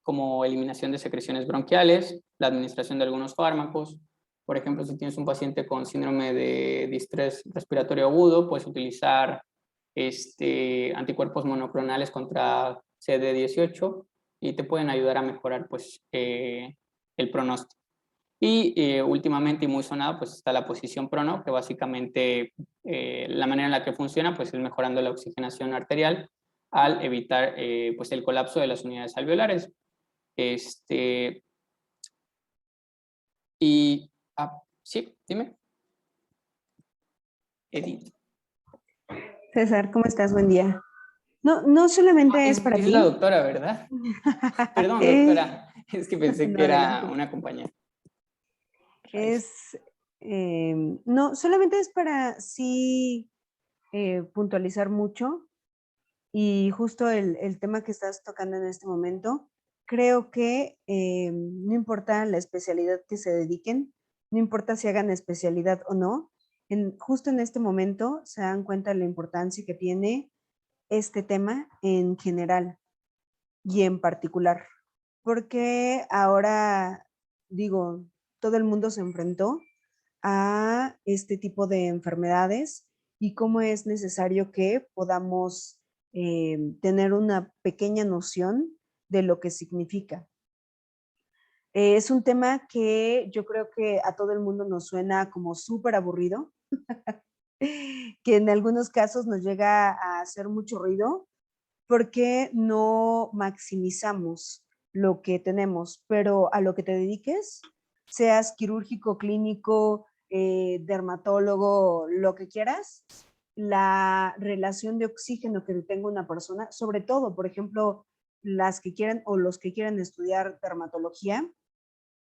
como eliminación de secreciones bronquiales, la administración de algunos fármacos. Por ejemplo, si tienes un paciente con síndrome de distrés respiratorio agudo, puedes utilizar anticuerpos monoclonales contra CD18 y te pueden ayudar a mejorar pues, el pronóstico. Y últimamente y muy sonado pues está la posición prono, que básicamente la manera en la que funciona pues es mejorando la oxigenación arterial al evitar pues el colapso de las unidades alveolares. Sí, dime. Edith. César, ¿cómo estás? Buen día. No solamente es para Es ti. la doctora, ¿verdad? Perdón, doctora. Es que pensé que era adelante. una compañera. No, solamente es para sí puntualizar mucho y justo el tema que estás tocando en este momento. Creo que no importa la especialidad que se dediquen, no importa si hagan especialidad o no, justo en este momento se dan cuenta de la importancia que tiene este tema en general y en particular, porque ahora, digo, todo el mundo se enfrentó a este tipo de enfermedades y cómo es necesario que podamos tener una pequeña noción de lo que significa. Es un tema que yo creo que a todo el mundo nos suena como súper aburrido, que en algunos casos nos llega a hacer mucho ruido, ¿por qué no maximizamos lo que tenemos? Pero a lo que te dediques, seas quirúrgico, clínico, dermatólogo, lo que quieras, la relación de oxígeno que tenga una persona, sobre todo, por ejemplo, las que quieren o los que quieren estudiar dermatología,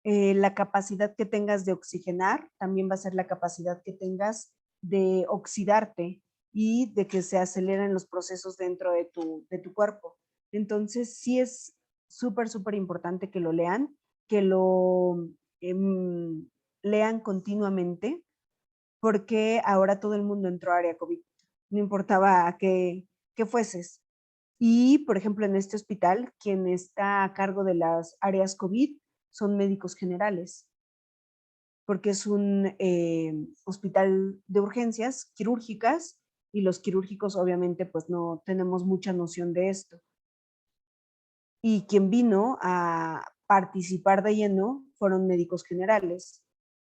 la capacidad que tengas de oxigenar también va a ser la capacidad que tengas de oxidarte y de que se aceleren los procesos dentro de tu cuerpo. Entonces, sí es súper, súper importante que lo lean, que lo lean continuamente, porque ahora todo el mundo entró a área COVID, no importaba a qué fueses. Y, por ejemplo, en este hospital, quien está a cargo de las áreas COVID son médicos generales, porque es un hospital de urgencias quirúrgicas y los quirúrgicos obviamente pues no tenemos mucha noción de esto. Y quien vino a participar de lleno fueron médicos generales.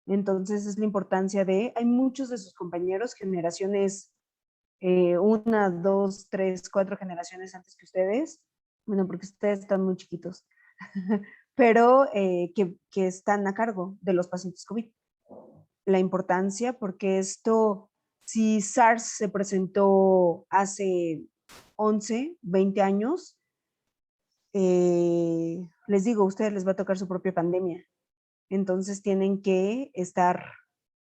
Entonces es la importancia de, hay muchos de sus compañeros, generaciones, 1, 2, 3, 4 generaciones antes que ustedes, bueno, porque ustedes están muy chiquitos, pero que están a cargo de los pacientes COVID. La importancia, porque esto, si SARS se presentó hace 11, 20 años, les digo, a ustedes les va a tocar su propia pandemia. Entonces tienen que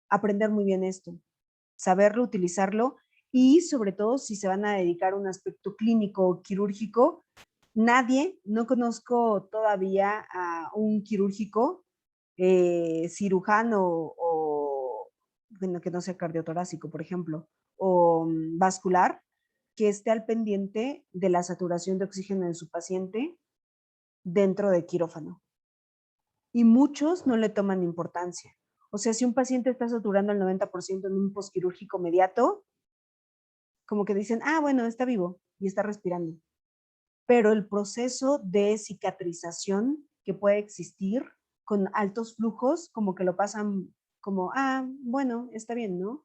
aprender muy bien esto, saberlo, utilizarlo y sobre todo si se van a dedicar a un aspecto clínico o quirúrgico, no conozco todavía a un quirúrgico, cirujano o, bueno, que no sea cardiotorácico, por ejemplo, o vascular, que esté al pendiente de la saturación de oxígeno en su paciente dentro de quirófano. Y muchos no le toman importancia. O sea, si un paciente está saturando el 90% en un posquirúrgico inmediato, como que dicen, ah, bueno, está vivo y está respirando. Pero el proceso de cicatrización que puede existir con altos flujos, como que lo pasan como, ah, bueno, está bien, ¿no?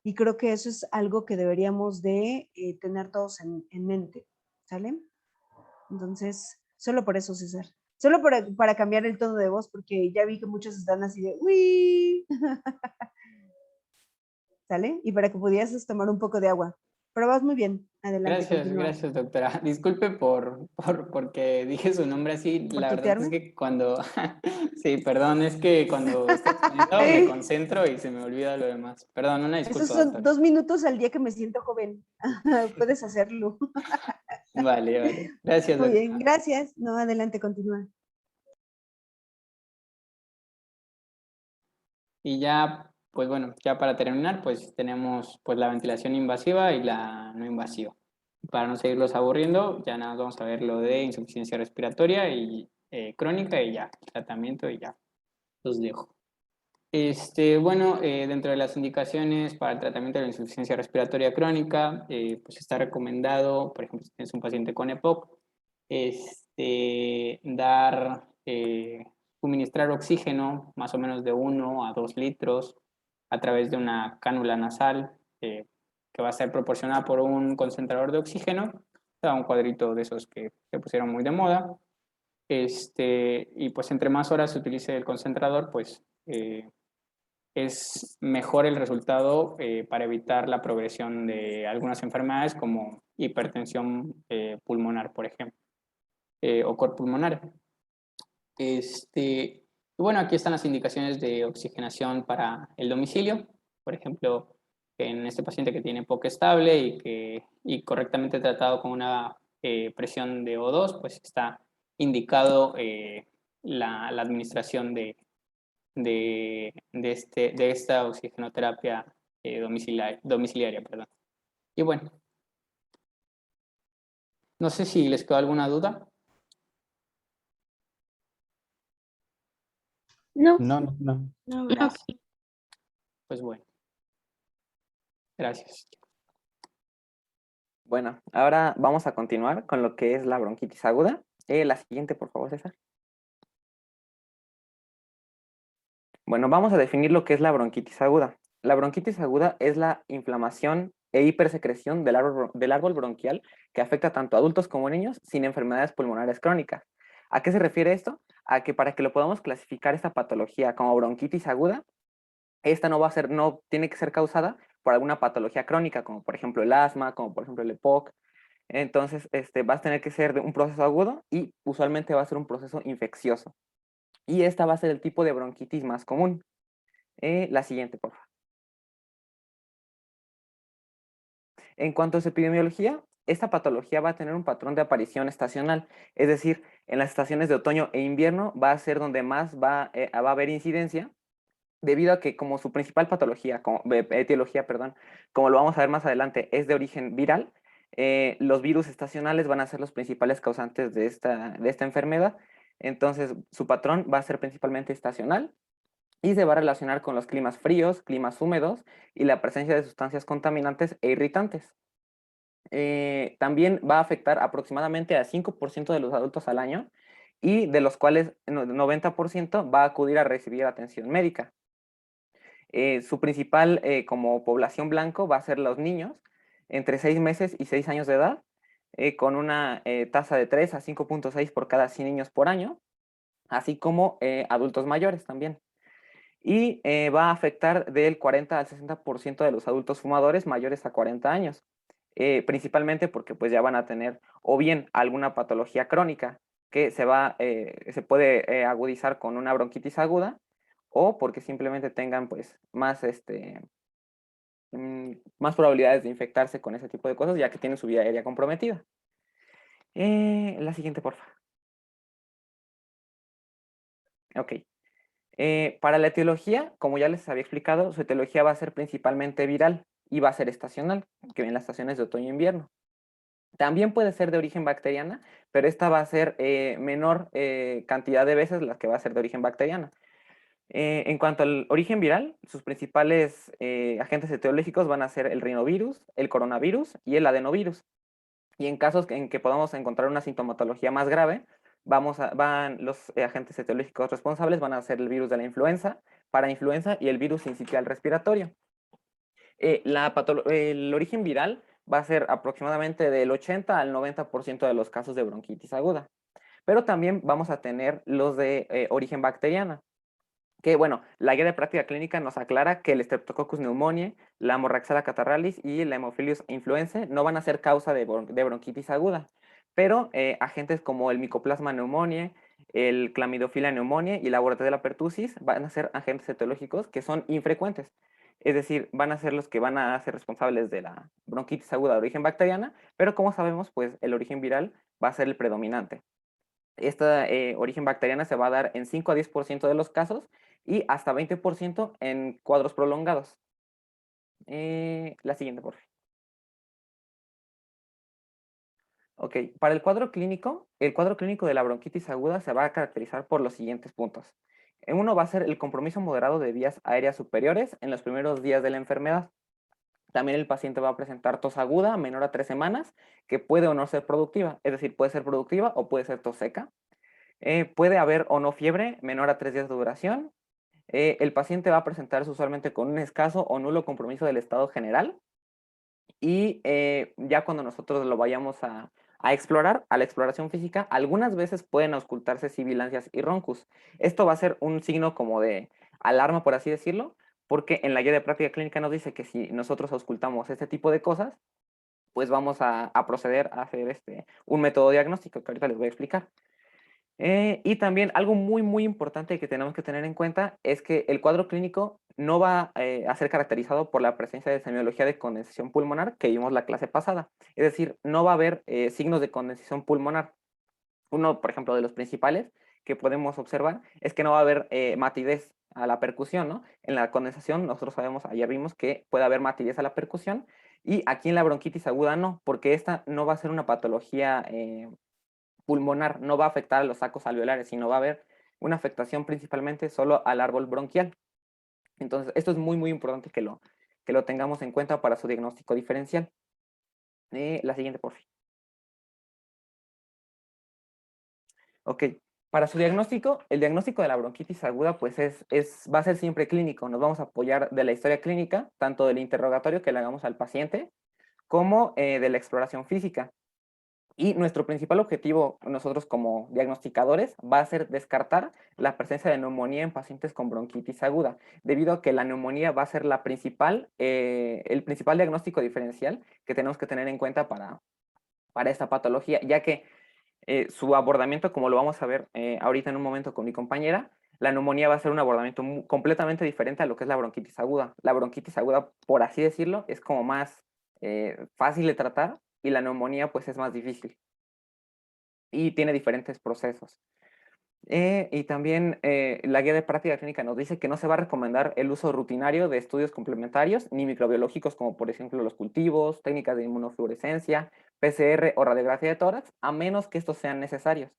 Y creo que eso es algo que deberíamos de tener todos en mente, ¿sale? Entonces, solo por eso, César. Solo para cambiar el tono de voz, porque ya vi que muchos están así de, uy, ¿sale? Y para que pudieras tomar un poco de agua. Pero vas muy bien. Adelante, Gracias, continúa. gracias, doctora. Disculpe porque dije su nombre así. ¿Por La verdad es tutearme? que cuando... Sí, perdón, es que cuando estoy exponiendo me concentro y se me olvida lo demás. Perdón, una Esos disculpa, son doctora. 2 minutos al día que me siento joven. Puedes hacerlo. Vale, vale. Gracias, Muy bien, doctora. gracias. No, adelante, continúa. Y ya, pues bueno, ya para terminar, pues tenemos pues la ventilación invasiva y la no invasiva. Para no seguirlos aburriendo, ya nada más vamos a ver lo de insuficiencia respiratoria y crónica y ya, tratamiento y ya, los dejo. Bueno, dentro de las indicaciones para el tratamiento de la insuficiencia respiratoria crónica, pues está recomendado, por ejemplo, si tienes un paciente con EPOC, dar, suministrar oxígeno más o menos de 1 a 2 litros a través de una cánula nasal que va a ser proporcionada por un concentrador de oxígeno, un cuadrito de esos que se pusieron muy de moda. Y pues entre más horas se utilice el concentrador, pues es mejor el resultado para evitar la progresión de algunas enfermedades como hipertensión pulmonar, por ejemplo, o cor pulmonar. Bueno, aquí están las indicaciones de oxigenación para el domicilio. Por ejemplo, en este paciente que tiene POC estable y correctamente tratado con una presión de O2, pues está indicado la administración de esta oxigenoterapia domiciliaria. Perdón. Y bueno, no sé si les quedó alguna duda. No, No, no, no. No, no, gracias. Pues bueno, gracias. Bueno, ahora vamos a continuar con lo que es la bronquitis aguda. La siguiente, por favor, César. Bueno, vamos a definir lo que es la bronquitis aguda. La bronquitis aguda es la inflamación e hipersecreción del árbol bronquial que afecta tanto a adultos como niños sin enfermedades pulmonares crónicas. ¿A qué se refiere esto? A que para que lo podamos clasificar esta patología como bronquitis aguda, esta no tiene que ser causada por alguna patología crónica, como por ejemplo el asma, como por ejemplo el EPOC. Entonces, va a tener que ser de un proceso agudo y usualmente va a ser un proceso infeccioso. Y esta va a ser el tipo de bronquitis más común. La siguiente, por favor. En cuanto a su epidemiología, esta patología va a tener un patrón de aparición estacional, es decir, en las estaciones de otoño e invierno va a ser donde más va a haber incidencia, debido a que como su principal patología, etiología, perdón, como lo vamos a ver más adelante, es de origen viral, los virus estacionales van a ser los principales causantes de esta enfermedad. Entonces, su patrón va a ser principalmente estacional y se va a relacionar con los climas fríos, climas húmedos y la presencia de sustancias contaminantes e irritantes. También va a afectar aproximadamente a 5% de los adultos al año y de los cuales 90% va a acudir a recibir atención médica. Su principal como población blanco va a ser los niños entre 6 meses y 6 años de edad, con una tasa de 3 a 5.6 por cada 100 niños por año, así como adultos mayores también. Y va a afectar del 40 al 60% de los adultos fumadores mayores a 40 años, principalmente porque pues ya van a tener o bien alguna patología crónica que se puede agudizar con una bronquitis aguda, o porque simplemente tengan pues más probabilidades de infectarse con ese tipo de cosas, ya que tienen su vida aérea comprometida. La siguiente, por favor. Ok. Para la etiología, como ya les había explicado, su etiología va a ser principalmente viral y va a ser estacional, que en las estaciones de otoño e invierno. También puede ser de origen bacteriana, pero esta va a ser menor cantidad de veces la que va a ser de origen bacteriana. En cuanto al origen viral, sus principales agentes etiológicos van a ser el rinovirus, el coronavirus y el adenovirus. Y en casos en que podamos encontrar una sintomatología más grave, los agentes etiológicos responsables van a ser el virus de la influenza, parainfluenza y el virus sincitial respiratorio. El origen viral va a ser aproximadamente del 80 al 90% de los casos de bronquitis aguda. Pero también vamos a tener los de origen bacteriana, que bueno, la guía de práctica clínica nos aclara que el Streptococcus pneumoniae, la Moraxella catarrhalis y la Haemophilus influenzae no van a ser causa de bronquitis aguda, pero agentes como el Mycoplasma pneumoniae, el Chlamydophila pneumoniae y la Bordetella pertussis van a ser agentes etiológicos que son infrecuentes. Es decir, van a ser los que van a ser responsables de la bronquitis aguda de origen bacteriana, pero como sabemos, pues el origen viral va a ser el predominante. Esta origen bacteriana se va a dar en 5 a 10% de los casos y hasta 20% en cuadros prolongados. La siguiente, por favor. Ok, para el cuadro clínico de la bronquitis aguda se va a caracterizar por los siguientes puntos. Uno va a ser el compromiso moderado de vías aéreas superiores en los primeros días de la enfermedad. También el paciente va a presentar tos aguda menor a 3 semanas, que puede o no ser productiva, es decir, puede ser productiva o puede ser tos seca. Puede haber o no fiebre menor a 3 días de duración. El paciente va a presentarse usualmente con un escaso o nulo compromiso del estado general. Y ya cuando nosotros lo vayamos a explorar, a la exploración física, algunas veces pueden auscultarse sibilancias y roncus. Esto va a ser un signo como de alarma, por así decirlo, porque en la guía de práctica clínica nos dice que si nosotros auscultamos este tipo de cosas, pues vamos a proceder a hacer un método diagnóstico que ahorita les voy a explicar. Y también algo muy, muy importante que tenemos que tener en cuenta es que el cuadro clínico no va a ser caracterizado por la presencia de semiología de condensación pulmonar que vimos la clase pasada. Es decir, no va a haber signos de condensación pulmonar. Uno, por ejemplo, de los principales que podemos observar es que no va a haber matidez a la percusión, ¿no? En la condensación nosotros sabemos, ayer vimos que puede haber matidez a la percusión y aquí en la bronquitis aguda no, porque esta no va a ser una patología pulmonar, no va a afectar a los sacos alveolares, sino va a haber una afectación principalmente solo al árbol bronquial. Entonces, esto es muy, muy importante que lo tengamos en cuenta para su diagnóstico diferencial. La siguiente, por fin. Ok, para su diagnóstico, el diagnóstico de la bronquitis aguda pues va a ser siempre clínico. Nos vamos a apoyar de la historia clínica, tanto del interrogatorio que le hagamos al paciente, como de la exploración física. Y nuestro principal objetivo, nosotros como diagnosticadores, va a ser descartar la presencia de neumonía en pacientes con bronquitis aguda, debido a que la neumonía va a ser el principal diagnóstico diferencial que tenemos que tener en cuenta para esta patología, ya que su abordamiento, como lo vamos a ver ahorita en un momento con mi compañera, la neumonía va a ser un abordamiento completamente diferente a lo que es la bronquitis aguda. La bronquitis aguda, por así decirlo, es como más fácil de tratar, y la neumonía pues es más difícil y tiene diferentes procesos. Y también la guía de práctica clínica nos dice que no se va a recomendar el uso rutinario de estudios complementarios ni microbiológicos como por ejemplo los cultivos, técnicas de inmunofluorescencia, PCR o radiografía de tórax, a menos que estos sean necesarios.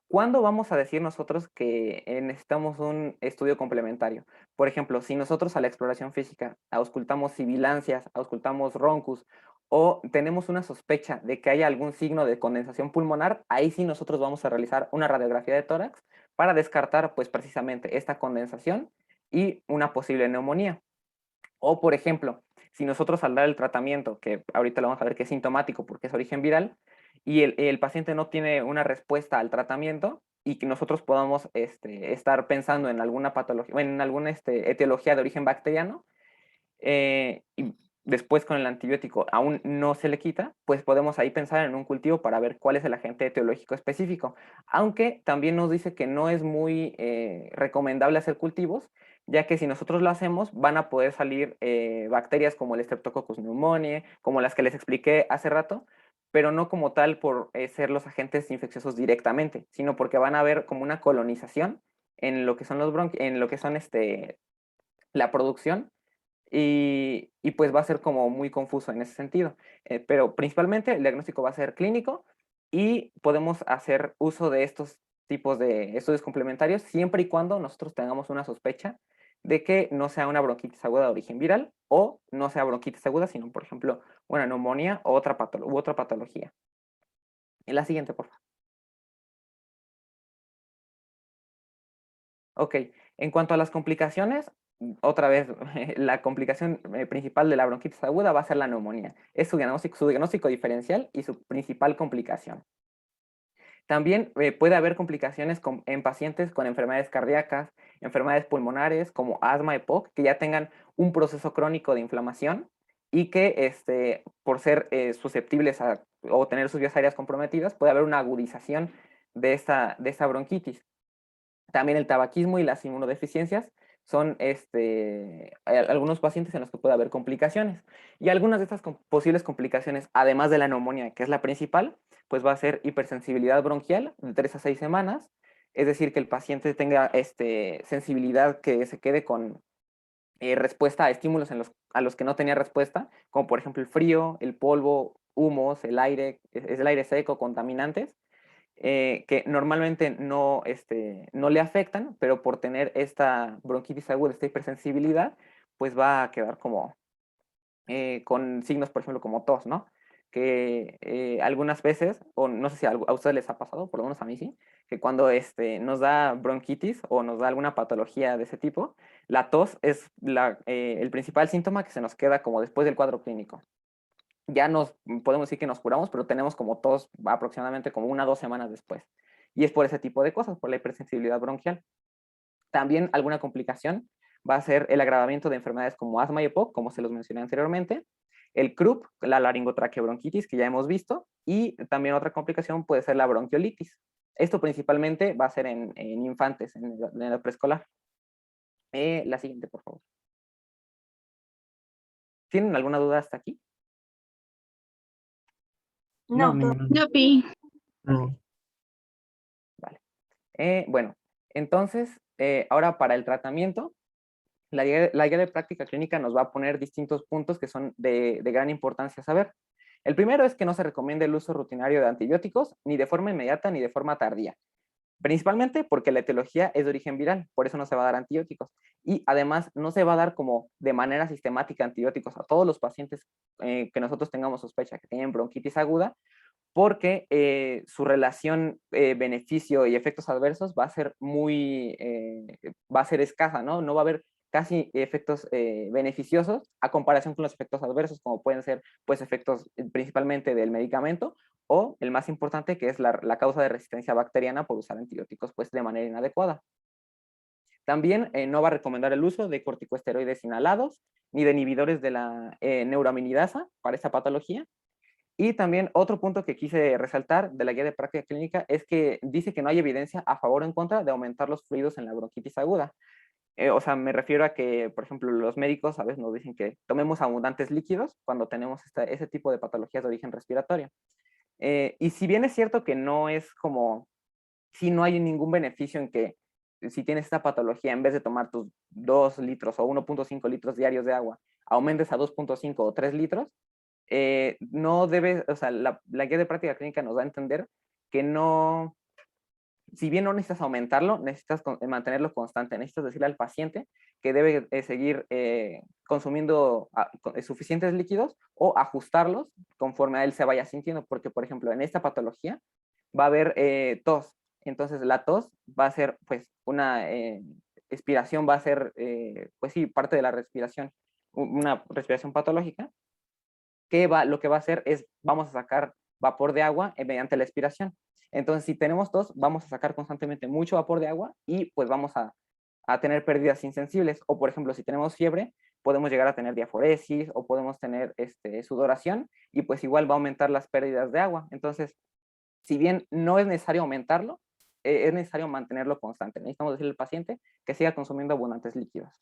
¿Cuándo vamos a decir nosotros que necesitamos un estudio complementario? Por ejemplo, si nosotros a la exploración física auscultamos sibilancias, auscultamos roncus, o tenemos una sospecha de que haya algún signo de condensación pulmonar, ahí sí nosotros vamos a realizar una radiografía de tórax para descartar pues precisamente esta condensación y una posible neumonía. O por ejemplo, si nosotros al dar el tratamiento, que ahorita lo vamos a ver que es sintomático porque es origen viral, y el paciente no tiene una respuesta al tratamiento, y que nosotros podamos estar pensando en alguna patología, en alguna etiología de origen bacteriano, y después con el antibiótico aún no se le quita, pues podemos ahí pensar en un cultivo para ver cuál es el agente etiológico específico. Aunque también nos dice que no es muy recomendable hacer cultivos, ya que si nosotros lo hacemos van a poder salir bacterias como el Streptococcus pneumoniae, como las que les expliqué hace rato, pero no como tal por ser los agentes infecciosos directamente, sino porque van a haber como una colonización en lo que son los en lo que son la producción, y pues va a ser como muy confuso en ese sentido. Pero principalmente el diagnóstico va a ser clínico, y podemos hacer uso de estos tipos de estudios complementarios siempre y cuando nosotros tengamos una sospecha de que no sea una bronquitis aguda de origen viral, o no sea bronquitis aguda, sino por ejemplo una neumonía u otra patología. En la siguiente, por favor. Ok, en cuanto a las complicaciones, otra vez, la complicación principal de la bronquitis aguda va a ser la neumonía. Es su diagnóstico diferencial y su principal complicación. También puede haber complicaciones en pacientes con enfermedades cardíacas, enfermedades pulmonares como asma, EPOC, que ya tengan un proceso crónico de inflamación, y que por ser susceptibles o tener sus vías aéreas comprometidas, puede haber una agudización de esta bronquitis. También el tabaquismo y las inmunodeficiencias son algunos pacientes en los que puede haber complicaciones. Y algunas de estas posibles complicaciones, además de la neumonía, que es la principal, pues va a ser hipersensibilidad bronquial de 3 a 6 semanas, es decir, que el paciente tenga sensibilidad que se quede con respuesta a estímulos a los que no tenía respuesta, como por ejemplo el frío, el polvo, humos, el aire seco, contaminantes, que normalmente no le afectan, pero por tener esta bronquitis aguda, esta hipersensibilidad, pues va a quedar como con signos, por ejemplo, como tos, ¿no? Que algunas veces, o no sé si a ustedes les ha pasado, por lo menos a mí sí, que cuando nos da bronquitis o nos da alguna patología de ese tipo, la tos es el principal síntoma que se nos queda como después del cuadro clínico. Ya podemos decir que nos curamos, pero tenemos como tos aproximadamente como 1 o 2 semanas después. Y es por ese tipo de cosas, por la hipersensibilidad bronquial. También alguna complicación va a ser el agravamiento de enfermedades como asma y EPOC, como se los mencioné anteriormente, el CRUP, la laringotraqueobronquitis, que ya hemos visto, y también otra complicación puede ser la bronquiolitis. Esto principalmente va a ser en infantes, en la preescolar. La siguiente, por favor. ¿Tienen alguna duda hasta aquí? No, Yo vi. No. Vale. Bueno, entonces, ahora para el tratamiento, la guía de práctica clínica nos va a poner distintos puntos que son de gran importancia saber. El primero es que no se recomienda el uso rutinario de antibióticos, ni de forma inmediata ni de forma tardía. Principalmente porque la etiología es de origen viral, por eso no se va a dar antibióticos. Y además no se va a dar como de manera sistemática antibióticos a todos los pacientes que nosotros tengamos sospecha que tienen bronquitis aguda, porque su relación beneficio y efectos adversos va a ser va a ser escasa, ¿no? No va a haber casi efectos beneficiosos a comparación con los efectos adversos, como pueden ser pues efectos principalmente del medicamento o el más importante, que es la causa de resistencia bacteriana por usar antibióticos pues de manera inadecuada. También no va a recomendar el uso de corticosteroides inhalados ni de inhibidores de la neuraminidasa para esta patología. Y también otro punto que quise resaltar de la guía de práctica clínica es que dice que no hay evidencia a favor o en contra de aumentar los fluidos en la bronquitis aguda. O sea, me refiero a que, por ejemplo, los médicos a veces nos dicen que tomemos abundantes líquidos cuando tenemos ese tipo de patologías de origen respiratorio. Y si bien es cierto que no es como, si no hay ningún beneficio en que si tienes esta patología, en vez de tomar tus 2 litros o 1.5 litros diarios de agua, aumentes a 2.5 o 3 litros, no debe, o sea, la guía de práctica clínica nos da a entender que no, si bien no necesitas aumentarlo, necesitas mantenerlo constante, necesitas decirle al paciente que debe seguir consumiendo suficientes líquidos o ajustarlos conforme a él se vaya sintiendo, porque por ejemplo en esta patología va a haber tos, entonces la tos va a ser pues una expiración, va a ser pues sí, parte de la respiración, una respiración patológica, que lo que va a hacer es, vamos a sacar vapor de agua mediante la expiración. Entonces, si tenemos tos, vamos a sacar constantemente mucho vapor de agua y pues vamos a tener pérdidas insensibles. O, por ejemplo, si tenemos fiebre, podemos llegar a tener diaforesis o podemos tener sudoración y pues igual va a aumentar las pérdidas de agua. Entonces, si bien no es necesario aumentarlo, es necesario mantenerlo constante. Necesitamos decirle al paciente que siga consumiendo abundantes líquidos.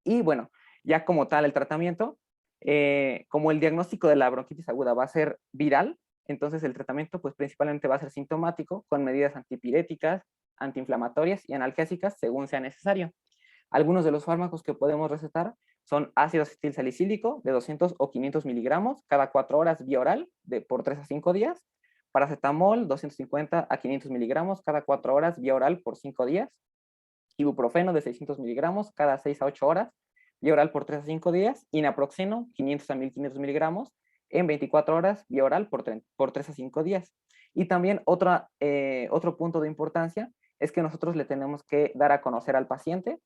Y bueno, ya como tal el tratamiento, como el diagnóstico de la bronquitis aguda va a ser viral, entonces el tratamiento pues principalmente va a ser sintomático con medidas antipiréticas, antiinflamatorias y analgésicas según sea necesario. Algunos de los fármacos que podemos recetar son ácido acetilsalicílico de 200 o 500 miligramos cada 4 horas vía oral por 3 a 5 días, paracetamol 250 a 500 miligramos cada 4 horas vía oral por 5 días, ibuprofeno de 600 miligramos cada 6 a 8 horas vía oral por 3 a 5 días, y naproxeno 500 a 1500 miligramos en 24 horas vía oral por 3 a 5 días. Y también otro punto de importancia es que nosotros le tenemos que dar a conocer al paciente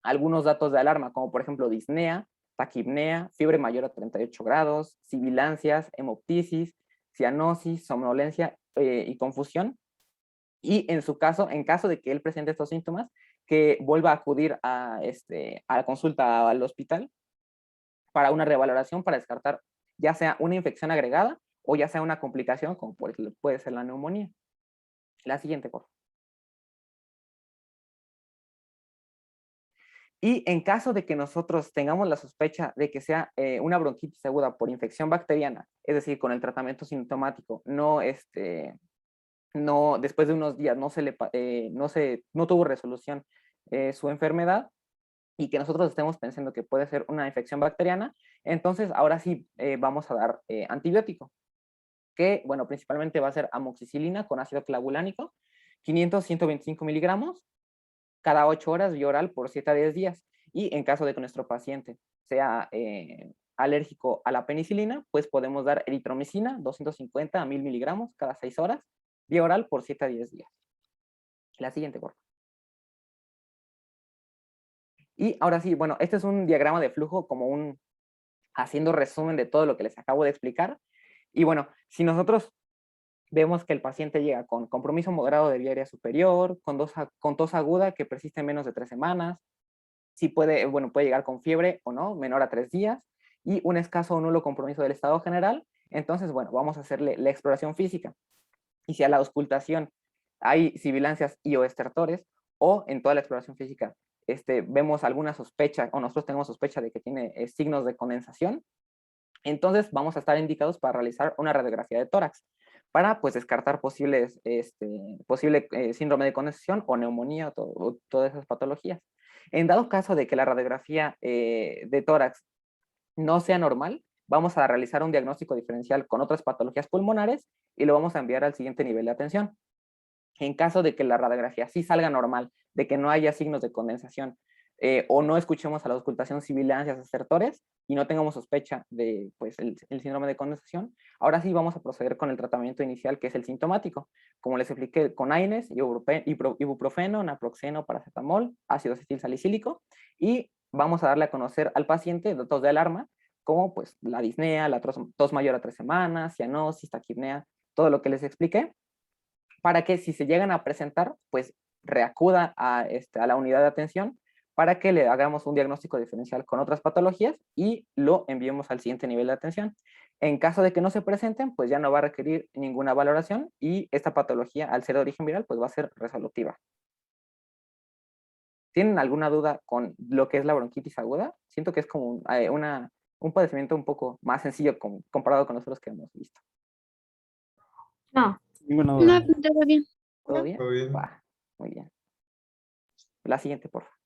algunos datos de alarma, como por ejemplo disnea, taquipnea, fiebre mayor a 38 grados, sibilancias, hemoptisis, cianosis, somnolencia y confusión. Y en su caso, en caso de que él presente estos síntomas, que vuelva a acudir a la consulta al hospital para una revaloración para descartar ya sea una infección agregada o ya sea una complicación como puede ser la neumonía. La siguiente, por favor. Y en caso de que nosotros tengamos la sospecha de que sea una bronquitis aguda por infección bacteriana, es decir, con el tratamiento sintomático, no después de unos días no tuvo resolución su enfermedad, y que nosotros estemos pensando que puede ser una infección bacteriana, entonces ahora sí vamos a dar antibiótico, que bueno, principalmente va a ser amoxicilina con ácido clavulánico, 500-125 miligramos, cada 8 horas vía oral por 7 a 10 días. Y en caso de que nuestro paciente sea alérgico a la penicilina, pues podemos dar eritromicina, 250 a 1000 miligramos cada 6 horas, vía oral por 7 a 10 días. La siguiente, por favor. Y ahora sí, bueno, este es un diagrama de flujo como haciendo resumen de todo lo que les acabo de explicar. Y bueno, si nosotros vemos que el paciente llega con compromiso moderado de vía aérea superior, con tos aguda que persiste menos de 3 semanas, sí puede llegar con fiebre o no, menor a 3 días, y un escaso o nulo compromiso del estado general, entonces, bueno, vamos a hacerle la exploración física. Y si a la auscultación hay sibilancias y o estertores, o en toda la exploración física vemos alguna sospecha, o nosotros tenemos sospecha de que tiene signos de condensación, entonces vamos a estar indicados para realizar una radiografía de tórax, para pues descartar posible síndrome de condensación o neumonía o todas esas patologías. En dado caso de que la radiografía de tórax no sea normal, vamos a realizar un diagnóstico diferencial con otras patologías pulmonares y lo vamos a enviar al siguiente nivel de atención. En caso de que la radiografía sí salga normal, de que no haya signos de condensación, o no escuchemos a la auscultación sibilancias estertores y no tengamos sospecha de pues, el síndrome de condensación, ahora sí vamos a proceder con el tratamiento inicial, que es el sintomático. Como les expliqué, con AINES, ibuprofeno, naproxeno, paracetamol, ácido acetil salicílico, y vamos a darle a conocer al paciente datos de alarma, como pues, la disnea, la tos mayor a 3 semanas, cianosis, taquipnea, todo lo que les expliqué, para que si se llegan a presentar, pues reacuda a la unidad de atención para que le hagamos un diagnóstico diferencial con otras patologías y lo enviemos al siguiente nivel de atención. En caso de que no se presenten, pues ya no va a requerir ninguna valoración y esta patología, al ser de origen viral, pues va a ser resolutiva. ¿Tienen alguna duda con lo que es la bronquitis aguda? Siento que es como un padecimiento un poco más sencillo comparado con los otros que hemos visto. No. Ninguna No, duda. todo bien. ¿Todo bien? Todo bien. Va, muy bien. La siguiente, por favor.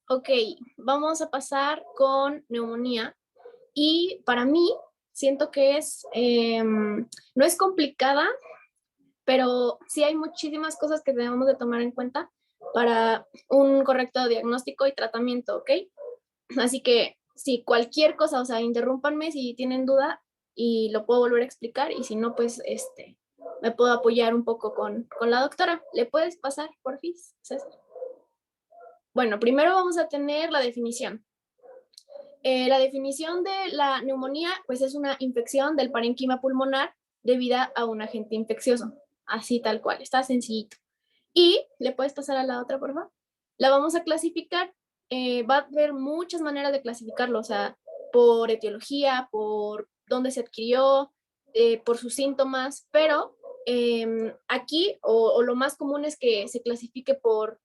Ok, vamos a pasar con neumonía. Y para mí, siento que no es complicada, pero sí hay muchísimas cosas que debemos de tomar en cuenta para un correcto diagnóstico y tratamiento, ¿ok? Así que si cualquier cosa, o sea, interrúmpanme si tienen duda y lo puedo volver a explicar, y si no, pues me puedo apoyar un poco con la doctora. ¿Le puedes pasar, porfis, César? Bueno, primero vamos a tener la definición. La definición de la neumonía, pues es una infección del parénquima pulmonar debida a un agente infeccioso. Así tal cual, está sencillito. Y le puedes pasar a la otra, por favor. La vamos a clasificar. Va a haber muchas maneras de clasificarlo, o sea, por etiología, por dónde se adquirió, por sus síntomas, pero aquí o lo más común es que se clasifique por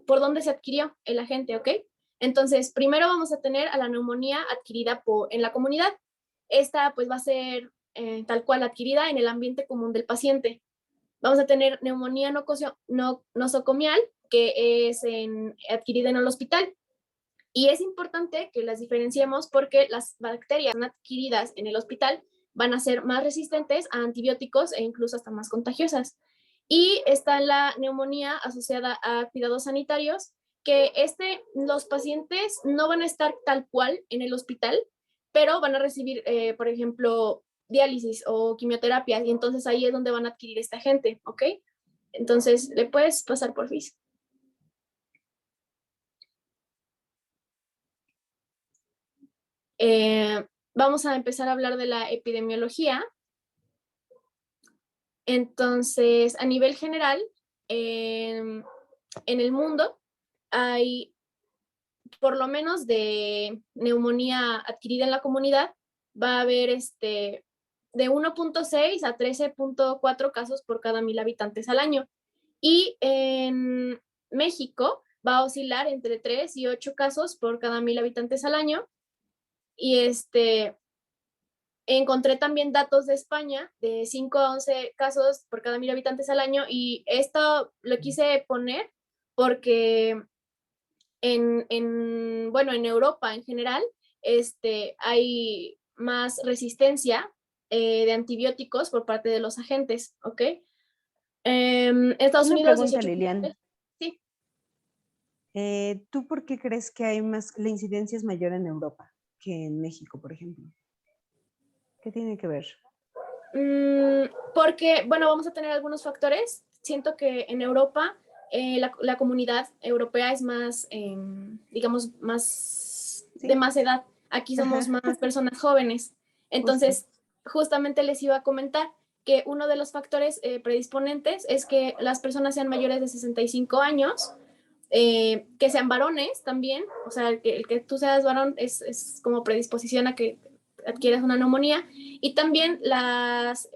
dónde se adquirió el agente, ¿ok? Entonces, primero vamos a tener a la neumonía adquirida en la comunidad. Esta pues va a ser tal cual adquirida en el ambiente común del paciente. Vamos a tener neumonía nosocomial, que es adquirida en el hospital. Y es importante que las diferenciemos porque las bacterias adquiridas en el hospital van a ser más resistentes a antibióticos e incluso hasta más contagiosas. Y está la neumonía asociada a cuidados sanitarios, que los pacientes no van a estar tal cual en el hospital, pero van a recibir, por ejemplo, diálisis o quimioterapia, y entonces ahí es donde van a adquirir esta agente, ¿ok? Entonces, ¿le puedes pasar, porfis? Vamos a empezar a hablar de la epidemiología. Entonces, a nivel general, en el mundo hay, por lo menos de neumonía adquirida en la comunidad, va a haber de 1.6 a 13.4 casos por cada 1,000 habitantes al año. Y en México va a oscilar entre 3 y 8 casos por cada 1,000 habitantes al año. Y encontré también datos de España de 5 a 11 casos por cada 1,000 habitantes al año, y esto lo quise poner porque bueno, en Europa en general hay más resistencia de antibióticos por parte de los agentes, ¿ok? Estados Una Unidos, pregunta, 18. Lilian. Sí. ¿Tú por qué crees que la incidencia es mayor en Europa que en México, por ejemplo? ¿Qué tiene que ver? Porque, bueno, vamos a tener algunos factores. Siento que en Europa la comunidad europea es más, digamos, más ¿Sí? de más edad. Aquí somos Ajá. más personas jóvenes. Entonces, justamente les iba a comentar que uno de los factores predisponentes es que las personas sean mayores de 65 años, que sean varones también, o sea, el que tú seas varón es como predisposición a que adquieras una neumonía, y también las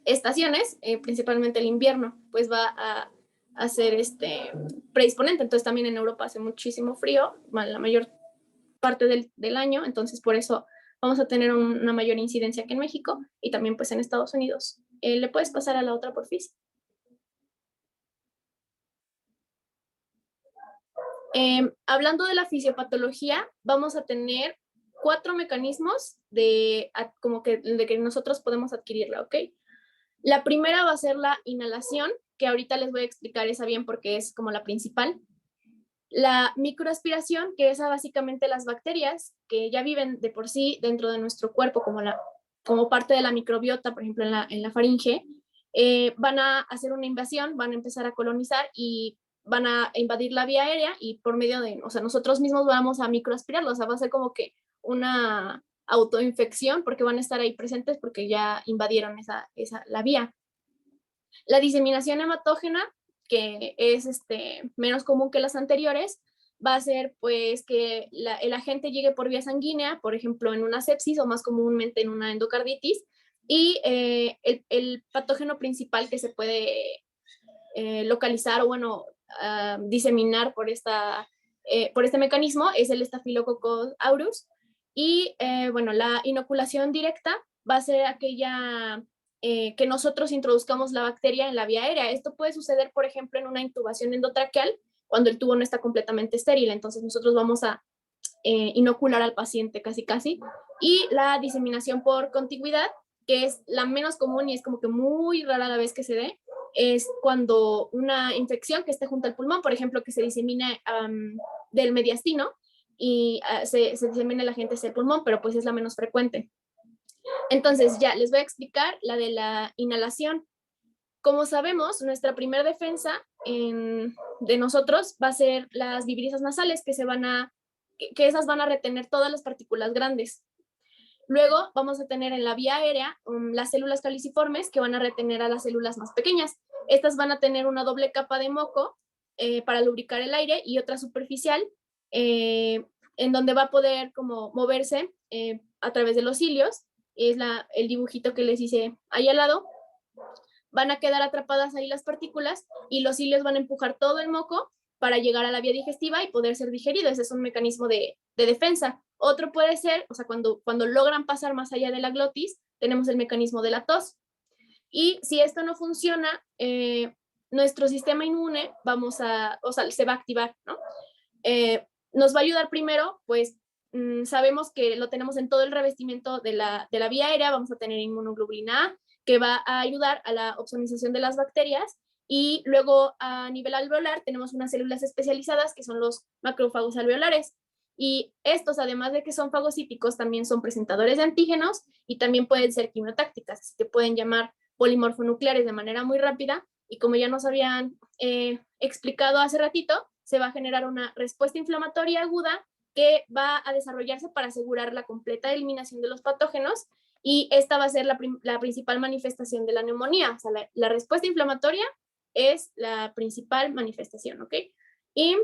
estaciones, principalmente el invierno, pues va a ser predisponente. Entonces también en Europa hace muchísimo frío, la mayor parte del año, entonces por eso vamos a tener una mayor incidencia que en México y también pues en Estados Unidos. ¿Le puedes pasar a la otra, porfis? Hablando de la fisiopatología, vamos a tener 4 mecanismos de que nosotros podemos adquirirla, ¿ok? La primera va a ser la inhalación, que ahorita les voy a explicar esa bien porque es como la principal. La microaspiración, que es básicamente las bacterias que ya viven de por sí dentro de nuestro cuerpo como parte de la microbiota, por ejemplo en la faringe, van a hacer una invasión, van a empezar a colonizar y van a invadir la vía aérea y por medio de, o sea, nosotros mismos vamos a microaspirarlo, o sea, va a ser como que una autoinfección porque van a estar ahí presentes porque ya invadieron la vía. La diseminación hematógena, que es menos común que las anteriores, va a ser pues que el agente llegue por vía sanguínea, por ejemplo en una sepsis o más comúnmente en una endocarditis, y el patógeno principal que se puede localizar o bueno, diseminar por este mecanismo es el Staphylococcus aureus. Y bueno, la inoculación directa va a ser aquella que nosotros introduzcamos la bacteria en la vía aérea. Esto puede suceder, por ejemplo, en una intubación endotraqueal, cuando el tubo no está completamente estéril. Entonces nosotros vamos a inocular al paciente casi casi. Y la diseminación por contigüidad, que es la menos común y es como que muy rara la vez que se dé, es cuando una infección que esté junto al pulmón, por ejemplo, que se disemine del mediastino y se disemina la gente hacia el pulmón, pero pues es la menos frecuente. Entonces ya les voy a explicar la de la inhalación. Como sabemos, nuestra primera defensa de nosotros va a ser las vibriosas nasales, que esas van a retener todas las partículas grandes. Luego vamos a tener en la vía aérea las células caliciformes que van a retener a las células más pequeñas. Estas van a tener una doble capa de moco para lubricar el aire y otra superficial en donde va a poder como moverse a través de los cilios. Es el dibujito que les hice ahí al lado. Van a quedar atrapadas ahí las partículas y los cilios van a empujar todo el moco para llegar a la vía digestiva y poder ser digerido. Ese es un mecanismo de defensa. Otro puede ser, o sea, cuando logran pasar más allá de la glotis, tenemos el mecanismo de la tos. Y si esto no funciona, nuestro sistema inmune se va a activar, ¿no? Nos va a ayudar primero, pues sabemos que lo tenemos en todo el revestimiento de la vía aérea, vamos a tener inmunoglobulina A, que va a ayudar a la opsonización de las bacterias. Y luego a nivel alveolar tenemos unas células especializadas que son los macrófagos alveolares. Y estos, además de que son fagocíticos, también son presentadores de antígenos y también pueden ser quimiotácticas, así que pueden llamar polimorfonucleares de manera muy rápida. Y como ya nos habían explicado hace ratito, se va a generar una respuesta inflamatoria aguda que va a desarrollarse para asegurar la completa eliminación de los patógenos. Y esta va a ser la principal manifestación de la neumonía. O sea, la respuesta inflamatoria es la principal manifestación, ¿ok? Y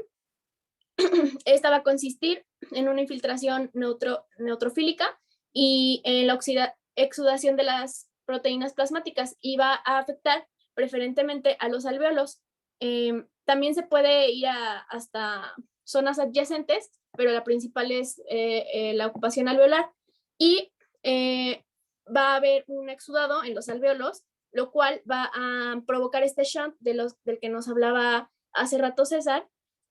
esta va a consistir en una infiltración neutrofílica y en la exudación de las proteínas plasmáticas y va a afectar preferentemente a los alvéolos. También se puede ir hasta zonas adyacentes, pero la principal es la ocupación alveolar. Y va a haber un exudado en los alvéolos, lo cual va a provocar este shunt del que nos hablaba hace rato César,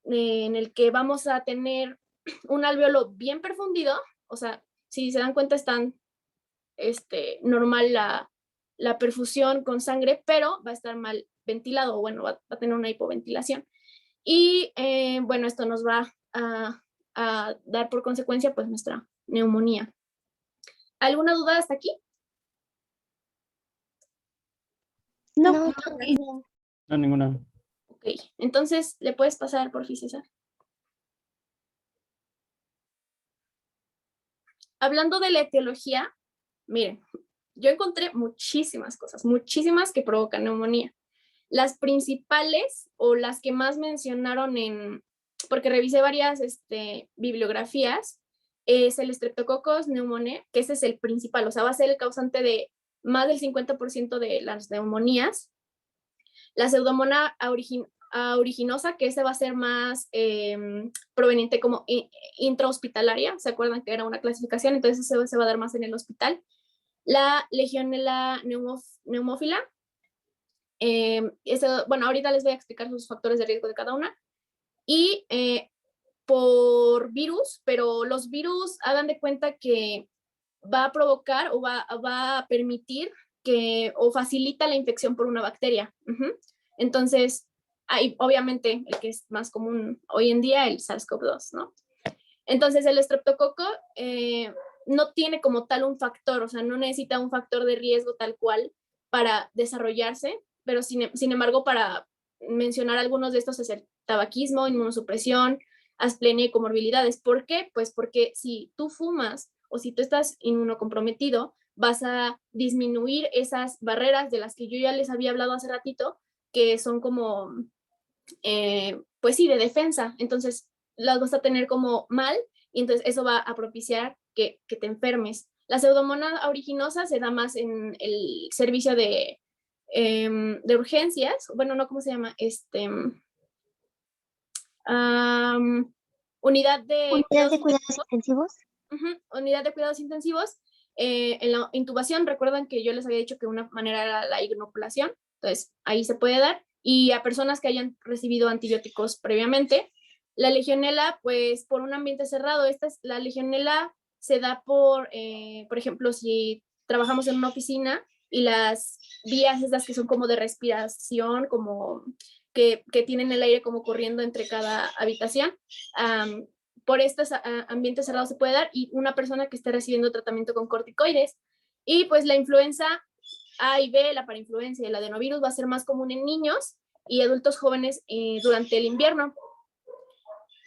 en el que vamos a tener un alvéolo bien perfundido. O sea, si se dan cuenta están normal la perfusión con sangre, pero va a estar mal ventilado, o bueno, va a tener una hipoventilación. Y bueno, esto nos va a dar por consecuencia pues nuestra neumonía. ¿Alguna duda hasta aquí? No, No, ninguna. Ok, entonces, ¿le puedes pasar por fin, César? Hablando de la etiología, miren, yo encontré muchísimas cosas, muchísimas que provocan neumonía. Las principales o las que más mencionaron porque revisé varias bibliografías, es el Streptococcus pneumoniae, que ese es el principal, o sea, va a ser el causante de más del 50% de las neumonías. La Pseudomonas aeruginosa, que ese va a ser más proveniente como intrahospitalaria, ¿se acuerdan que era una clasificación? Entonces ese se va a dar más en el hospital. La Legionella pneumófila, bueno, ahorita les voy a explicar sus factores de riesgo de cada una. Y por virus, pero los virus hagan de cuenta que va a provocar o va a permitir o facilita la infección por una bacteria. Entonces, hay obviamente el que es más común hoy en día, el SARS-CoV-2, ¿no? Entonces, el estreptococo no tiene como tal un factor, o sea, no necesita un factor de riesgo tal cual para desarrollarse, pero sin embargo, para mencionar algunos de estos es el tabaquismo, inmunosupresión, asplenia y comorbilidades. ¿Por qué? Pues porque si tú fumas o si tú estás inmunocomprometido, vas a disminuir esas barreras de las que yo ya les había hablado hace ratito, que son como, pues sí, de defensa. Entonces, las vas a tener como mal y entonces eso va a propiciar que te enfermes. La pseudomonas aeruginosa se da más en el servicio de urgencias, bueno, no, ¿cómo se llama? Unidad de cuidados intensivos. Unidad de cuidados intensivos. En la intubación, recuerdan que yo les había dicho que una manera era la inoculación, entonces ahí se puede dar. Y a personas que hayan recibido antibióticos previamente. La legionela, pues por un ambiente cerrado, la legionela se da por ejemplo, si trabajamos en una oficina y las vías esas que son como de respiración, como que tienen el aire como corriendo entre cada habitación, por estos ambientes cerrados se puede dar, y una persona que esté recibiendo tratamiento con corticoides. Y pues la influenza A y B, la parainfluenza y el adenovirus va a ser más común en niños y adultos jóvenes durante el invierno.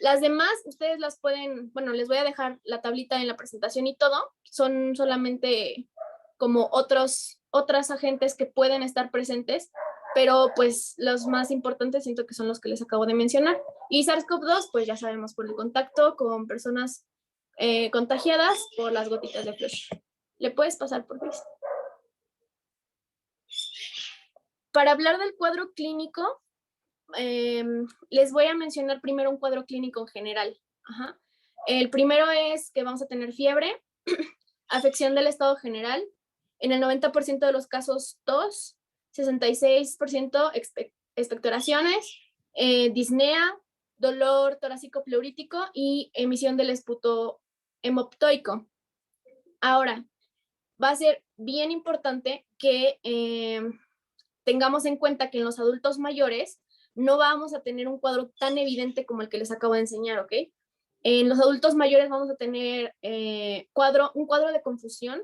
Las demás, ustedes las pueden, bueno, les voy a dejar la tablita en la presentación y todo, son solamente como otros agentes que pueden estar presentes, pero pues los más importantes siento que son los que les acabo de mencionar. Y SARS-CoV-2, pues ya sabemos, por el contacto con personas contagiadas por las gotitas de flush. ¿Le puedes pasar, por favor? Para hablar del cuadro clínico, les voy a mencionar primero un cuadro clínico en general. Ajá. El primero es que vamos a tener fiebre, afección del estado general, en el 90% de los casos tos, 66% expectoraciones, disnea, dolor torácico pleurítico y emisión del esputo hemoptoico. Ahora, va a ser bien importante que tengamos en cuenta que en los adultos mayores no vamos a tener un cuadro tan evidente como el que les acabo de enseñar, ¿ok? En los adultos mayores vamos a tener un cuadro de confusión,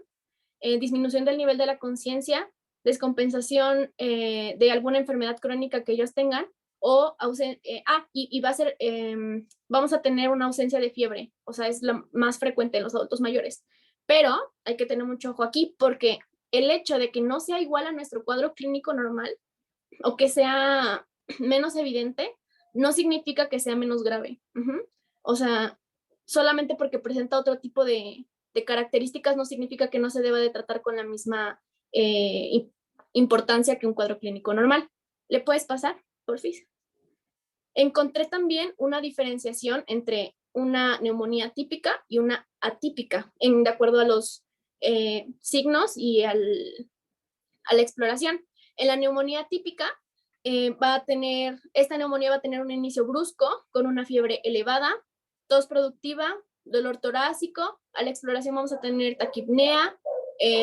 disminución del nivel de la conciencia, descompensación de alguna enfermedad crónica que ellos tengan, o y va a ser, vamos a tener una ausencia de fiebre, o sea, es la más frecuente en los adultos mayores. Pero hay que tener mucho ojo aquí porque el hecho de que no sea igual a nuestro cuadro clínico normal o que sea menos evidente, no significa que sea menos grave. O sea, solamente porque presenta otro tipo de características no significa que no se deba de tratar con la misma importancia que un cuadro clínico normal. ¿Le puedes pasar, porfis? Encontré también una diferenciación entre una neumonía típica y una atípica, de acuerdo a los signos y a la exploración. En la neumonía típica, esta neumonía va a tener un inicio brusco, con una fiebre elevada, tos productiva, dolor torácico. A la exploración vamos a tener taquipnea,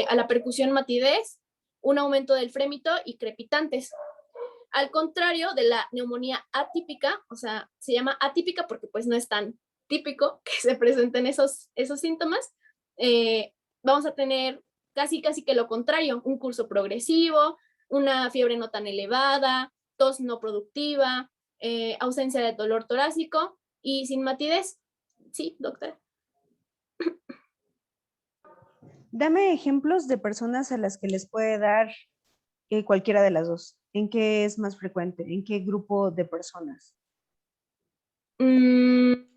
a la percusión matidez, un aumento del frémito y crepitantes. Al contrario de la neumonía atípica, o sea, se llama atípica porque pues no es tan típico que se presenten esos síntomas, vamos a tener casi que lo contrario, un curso progresivo, una fiebre no tan elevada, tos no productiva, ausencia de dolor torácico y sin matidez. Sí, doctora. Dame ejemplos de personas a las que les puede dar cualquiera de las dos. ¿En qué es más frecuente? ¿En qué grupo de personas? En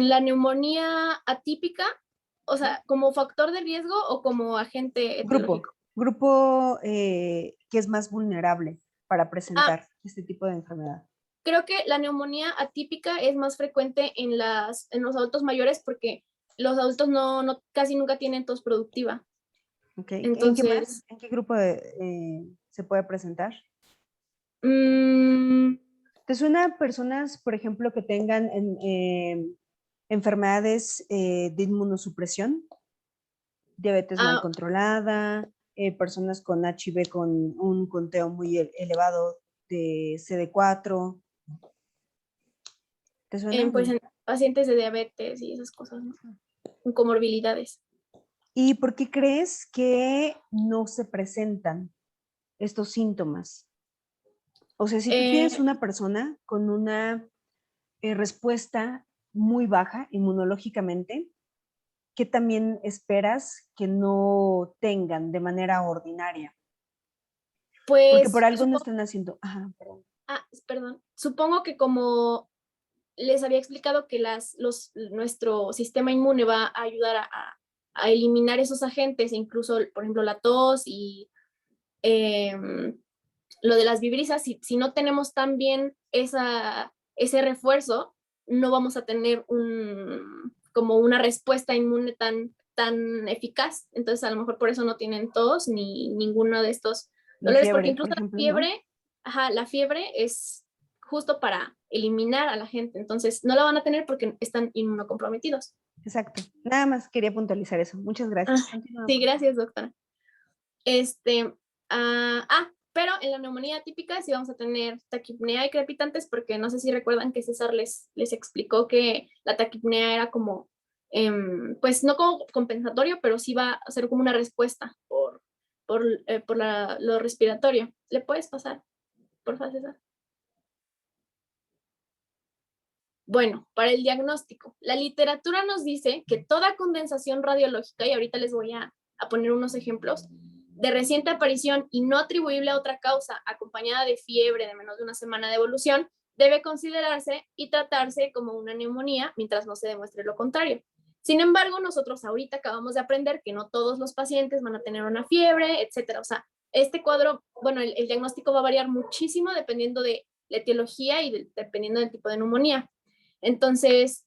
la neumonía atípica, o sea, ¿como factor de riesgo o como agente etiológico? Grupo que es más vulnerable para presentar este tipo de enfermedad. Creo que la neumonía atípica es más frecuente en los adultos mayores porque los adultos casi nunca tienen tos productiva. Okay. Entonces, ¿En qué más? ¿En qué grupo se puede presentar? ¿Te suena personas, por ejemplo, que tengan enfermedades de inmunosupresión? Diabetes mal controlada, personas con HIV con un conteo muy elevado de CD4. ¿Te suena? Pues en pacientes de diabetes y esas cosas, ¿no? Con comorbilidades. ¿Y por qué crees que no se presentan estos síntomas? O sea, si tú tienes una persona con una respuesta muy baja inmunológicamente, ¿qué también esperas que no tengan de manera ordinaria? Porque Pues por algo no están haciendo... Ajá, perdón. perdón. Supongo que como les había explicado que nuestro sistema inmune va a ayudar a eliminar esos agentes, incluso, por ejemplo, la tos y lo de las vibrisas, si no tenemos tan bien ese refuerzo, no vamos a tener como una respuesta inmune tan eficaz. Entonces, a lo mejor por eso no tienen tos ni ninguno de estos dolores, Fiebre, porque incluso por ejemplo, la fiebre, la fiebre es justo para eliminar a la gente. Entonces, no la van a tener porque están inmunocomprometidos. Exacto. Nada más quería puntualizar eso. Muchas gracias. Sí, gracias, doctora. Pero en la neumonía típica sí vamos a tener taquipnea y crepitantes, porque no sé si recuerdan que César les explicó que la taquipnea era como, pues no como compensatorio, pero sí va a ser como una respuesta por lo respiratorio. ¿Le puedes pasar, por favor, César? Bueno, para el diagnóstico, la literatura nos dice que toda condensación radiológica, y ahorita les voy a poner unos ejemplos, de reciente aparición y no atribuible a otra causa, acompañada de fiebre de menos de una semana de evolución, debe considerarse y tratarse como una neumonía mientras no se demuestre lo contrario. Sin embargo, nosotros ahorita acabamos de aprender que no todos los pacientes van a tener una fiebre, etcétera. O sea, este cuadro, bueno, el diagnóstico va a variar muchísimo dependiendo de la etiología y dependiendo del tipo de neumonía. Entonces,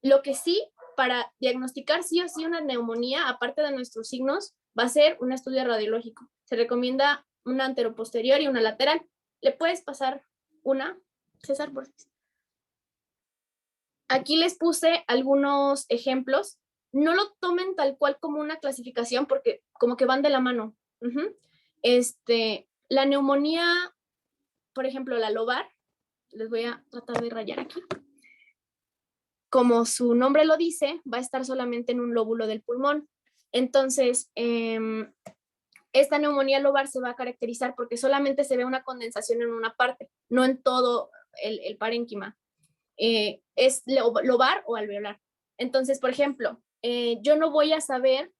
lo que sí, para diagnosticar sí o sí una neumonía, aparte de nuestros signos, va a ser un estudio radiológico. Se recomienda una anteroposterior y una lateral. ¿Le puedes pasar una, César, por favor? Aquí les puse algunos ejemplos. No lo tomen tal cual como una clasificación porque como que van de la mano. La neumonía, por ejemplo, la lobar, les voy a tratar de rayar aquí. Como su nombre lo dice, va a estar solamente en un lóbulo del pulmón. Entonces, esta neumonía lobar se va a caracterizar porque solamente se ve una condensación en una parte, no en todo el parénquima. Es lobar o alveolar. Entonces, por ejemplo, yo no voy a saber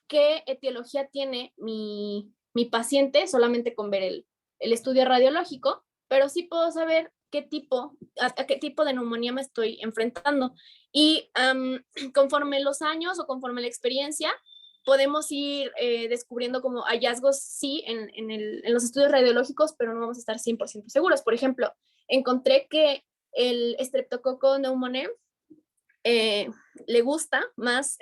qué etiología tiene mi paciente solamente con ver el estudio radiológico, pero sí puedo saber a qué tipo de neumonía me estoy enfrentando. Y conforme los años o conforme la experiencia, podemos ir descubriendo como hallazgos, sí, en los estudios radiológicos, pero no vamos a estar 100% seguros. Por ejemplo, encontré que el Streptococcus pneumoniae le gusta más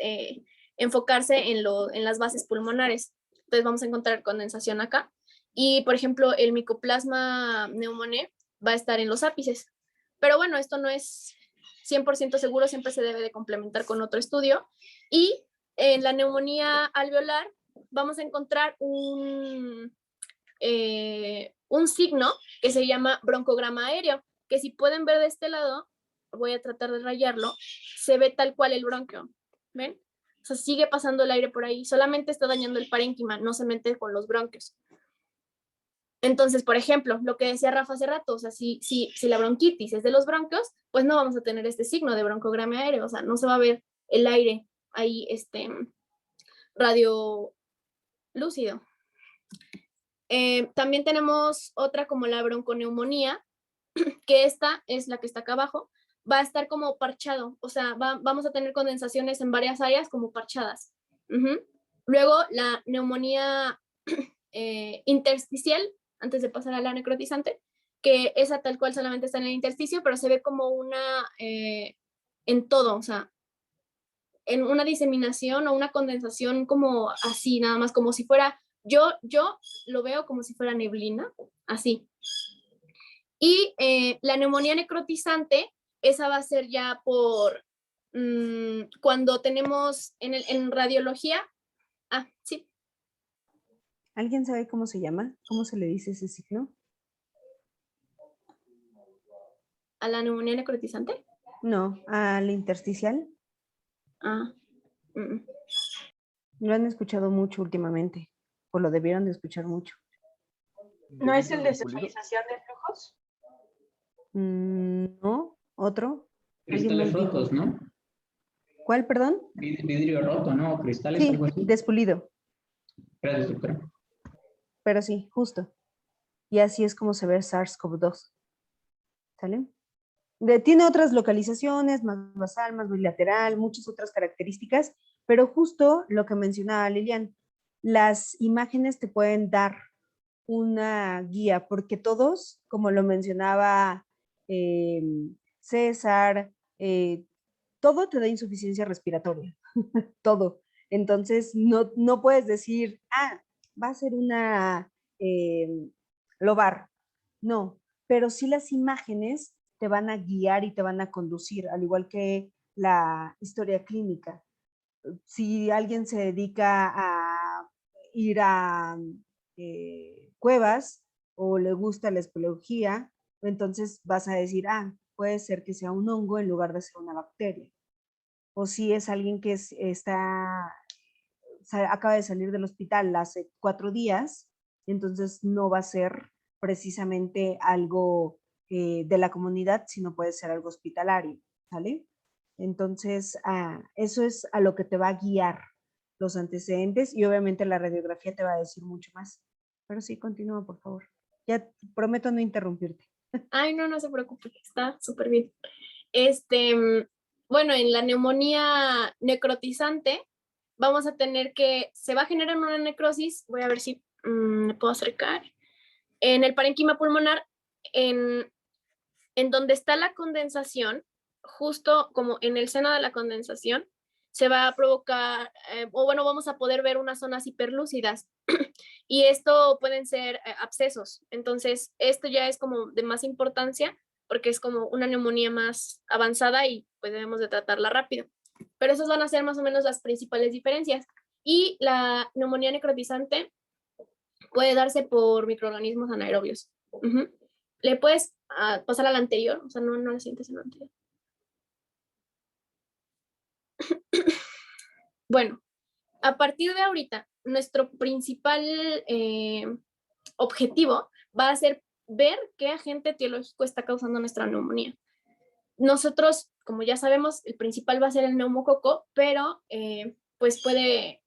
enfocarse en las bases pulmonares. Entonces vamos a encontrar condensación acá. Y, por ejemplo, el Mycoplasma pneumoniae va a estar en los ápices. Pero bueno, esto no es 100% seguro, siempre se debe de complementar con otro estudio. Y en la neumonía alveolar vamos a encontrar un signo que se llama broncograma aéreo, que si pueden ver de este lado, voy a tratar de rayarlo, se ve tal cual el bronquio, ¿ven? O sea, sigue pasando el aire por ahí, solamente está dañando el parénquima, no se mete con los bronquios. Entonces, por ejemplo, lo que decía Rafa hace rato, o sea, si la bronquitis es de los bronquios, pues no vamos a tener este signo de broncograma aéreo, o sea, no se va a ver el aire ahí, radio lúcido. También tenemos otra como la bronconeumonía, que esta es la que está acá abajo, va a estar como parchado, o sea, vamos a tener condensaciones en varias áreas como parchadas. Luego la neumonía intersticial, antes de pasar a la necrotizante, que esa tal cual solamente está en el intersticio, pero se ve como una en todo, o sea, en una diseminación o una condensación como así, nada más como si fuera, yo lo veo como si fuera neblina, así. Y la neumonía necrotizante, esa va a ser ya por cuando tenemos en radiología, sí, ¿Alguien sabe cómo se llama? ¿Cómo se le dice ese signo? ¿A la neumonía necrotizante? No, al intersticial. Ah, mm, Lo han escuchado mucho últimamente, o lo debieron de escuchar mucho. ¿No es el de ¿Pulido? sexualización de flujos? No, otro. ¿Alguien Cristales más dijo? rotos, ¿no? ¿Cuál, perdón? Vidrio roto, ¿no? Cristales, Sí, algo así. despulido, Gracias, doctora. pero sí, justo. Y así es como se ve SARS-CoV-2. ¿Sale? Tiene otras localizaciones, más basal, más bilateral, muchas otras características, pero justo lo que mencionaba Lilian, las imágenes te pueden dar una guía, porque todos, como lo mencionaba eh, César, todo te da insuficiencia respiratoria, todo. Entonces, no puedes decir, va a ser una lobar. No, pero sí las imágenes te van a guiar y te van a conducir, al igual que la historia clínica. Si alguien se dedica a ir a cuevas o le gusta la espeleología, entonces vas a decir, puede ser que sea un hongo en lugar de ser una bacteria. O si es alguien que acaba de salir del hospital hace 4 días, entonces no va a ser precisamente algo de la comunidad, sino puede ser algo hospitalario, ¿sale? Entonces, eso es a lo que te va a guiar los antecedentes y obviamente la radiografía te va a decir mucho más. Pero sí, continúa, por favor. Ya prometo no interrumpirte. Ay, no, no se preocupe, está súper bien. Bueno, en la neumonía necrotizante vamos a tener que, se va a generar una necrosis, voy a ver si me puedo acercar, en el parénquima pulmonar, en donde está la condensación, justo como en el seno de la condensación, se va a provocar, o bueno, vamos a poder ver unas zonas hiperlúcidas. Y esto pueden ser abscesos. Entonces, esto ya es como de más importancia porque es como una neumonía más avanzada y pues debemos de tratarla rápido. Pero esas van a ser más o menos las principales diferencias. Y la neumonía necrotizante puede darse por microorganismos anaerobios. ¿Le puedes pasar a la anterior? O sea, no la sientes en la anterior. Bueno, a partir de ahorita, nuestro principal objetivo va a ser ver qué agente etiológico está causando nuestra neumonía. Nosotros, como ya sabemos, el principal va a ser el neumococo, pero pues puede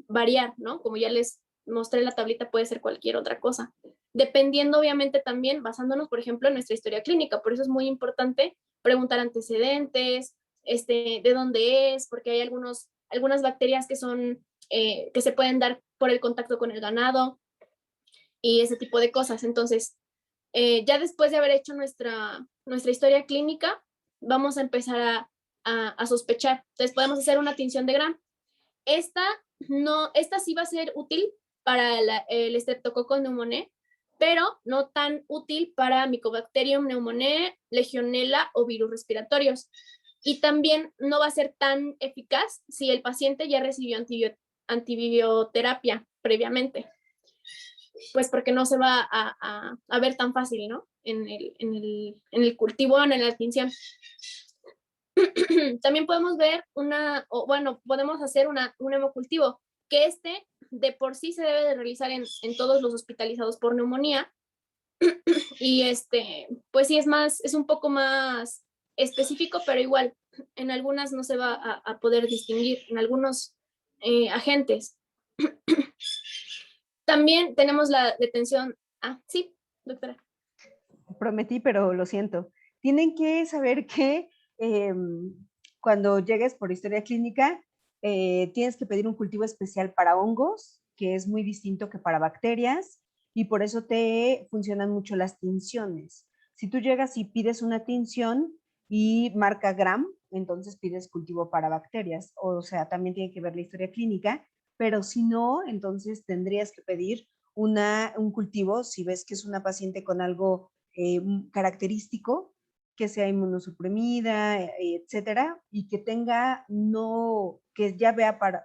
variar, ¿no? Como ya les mostré en la tablita, puede ser cualquier otra cosa. Dependiendo, obviamente, también basándonos, por ejemplo, en nuestra historia clínica. Por eso es muy importante preguntar antecedentes, de dónde es, porque hay algunas bacterias que son, que se pueden dar por el contacto con el ganado y ese tipo de cosas. Entonces, ya después de haber hecho nuestra historia clínica, vamos a empezar a sospechar. Entonces, podemos hacer una tinción de Gram. Esta sí va a ser útil para el Streptococcus pneumoniae, pero no tan útil para Mycobacterium pneumoniae, Legionella o virus respiratorios. Y también no va a ser tan eficaz si el paciente ya recibió antibioterapia previamente, pues porque no se va a ver tan fácil, ¿no? En el cultivo, en la tinción. También podemos ver podemos hacer un hemocultivo, que de por sí se debe de realizar en todos los hospitalizados por neumonía. Y pues sí es un poco más específico, pero igual, en algunas no se va a poder distinguir, en algunos agentes. También tenemos la detención. Sí, doctora. Prometí, pero lo siento. Tienen que saber que cuando llegues por historia clínica, tienes que pedir un cultivo especial para hongos, que es muy distinto que para bacterias, y por eso te funcionan mucho las tinciones. Si tú llegas y pides una tinción y marca Gram, entonces pides cultivo para bacterias. O sea, también tiene que ver la historia clínica, pero si no, entonces tendrías que pedir un cultivo si ves que es una paciente con algo característico, que sea inmunosuprimida, etcétera, y que que ya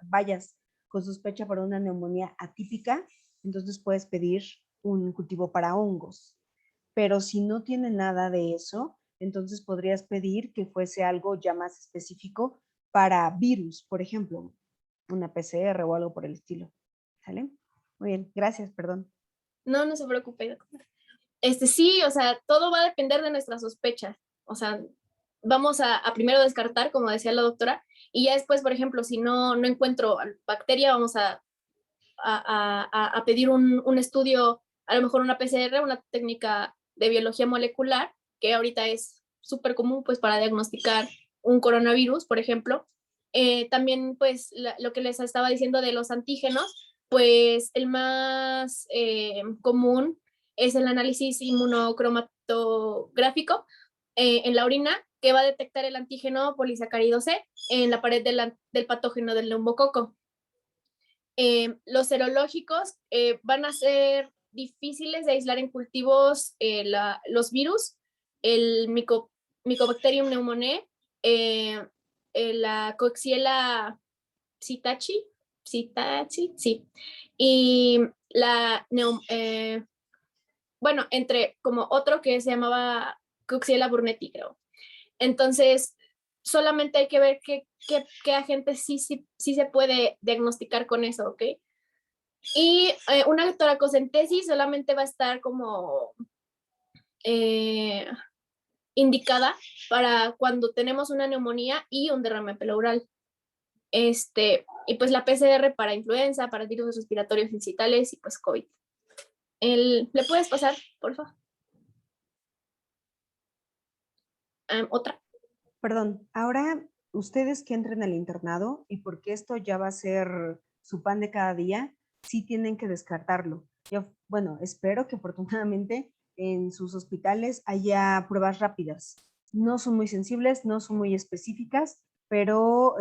vayas con sospecha para una neumonía atípica, entonces puedes pedir un cultivo para hongos. Pero si no tiene nada de eso, entonces podrías pedir que fuese algo ya más específico para virus, por ejemplo, una PCR o algo por el estilo. ¿Sale? Muy bien, gracias, perdón. No, no se preocupe, doctora. Sí, o sea, todo va a depender de nuestras sospechas. O sea, vamos a primero descartar, como decía la doctora, y ya después, por ejemplo, si no encuentro bacteria, vamos a pedir un estudio, a lo mejor una PCR, una técnica de biología molecular, que ahorita es súper común pues para diagnosticar un coronavirus, por ejemplo. También pues lo que les estaba diciendo de los antígenos, pues el más común es el análisis inmunocromatográfico en la orina, que va a detectar el antígeno polisacárido C en la pared del patógeno del neumococo. Los serológicos van a ser difíciles de aislar en cultivos los virus, el Mycobacterium pneumoniae, la Coxiella psittaci, sí, y bueno, entre como otro que se llamaba Coxiella burnetii, creo. Entonces, solamente hay que ver qué agentes sí se puede diagnosticar con eso, ¿ok? Y una toracocentesis solamente va a estar como indicada para cuando tenemos una neumonía y un derrame pleural. Y pues la PCR para influenza, para virus respiratorios incitales y pues COVID. ¿Le puedes pasar, por favor? Otra. Perdón, ahora ustedes que entren al internado y porque esto ya va a ser su pan de cada día, sí tienen que descartarlo. Yo, bueno, espero que afortunadamente en sus hospitales haya pruebas rápidas. No son muy sensibles, no son muy específicas, pero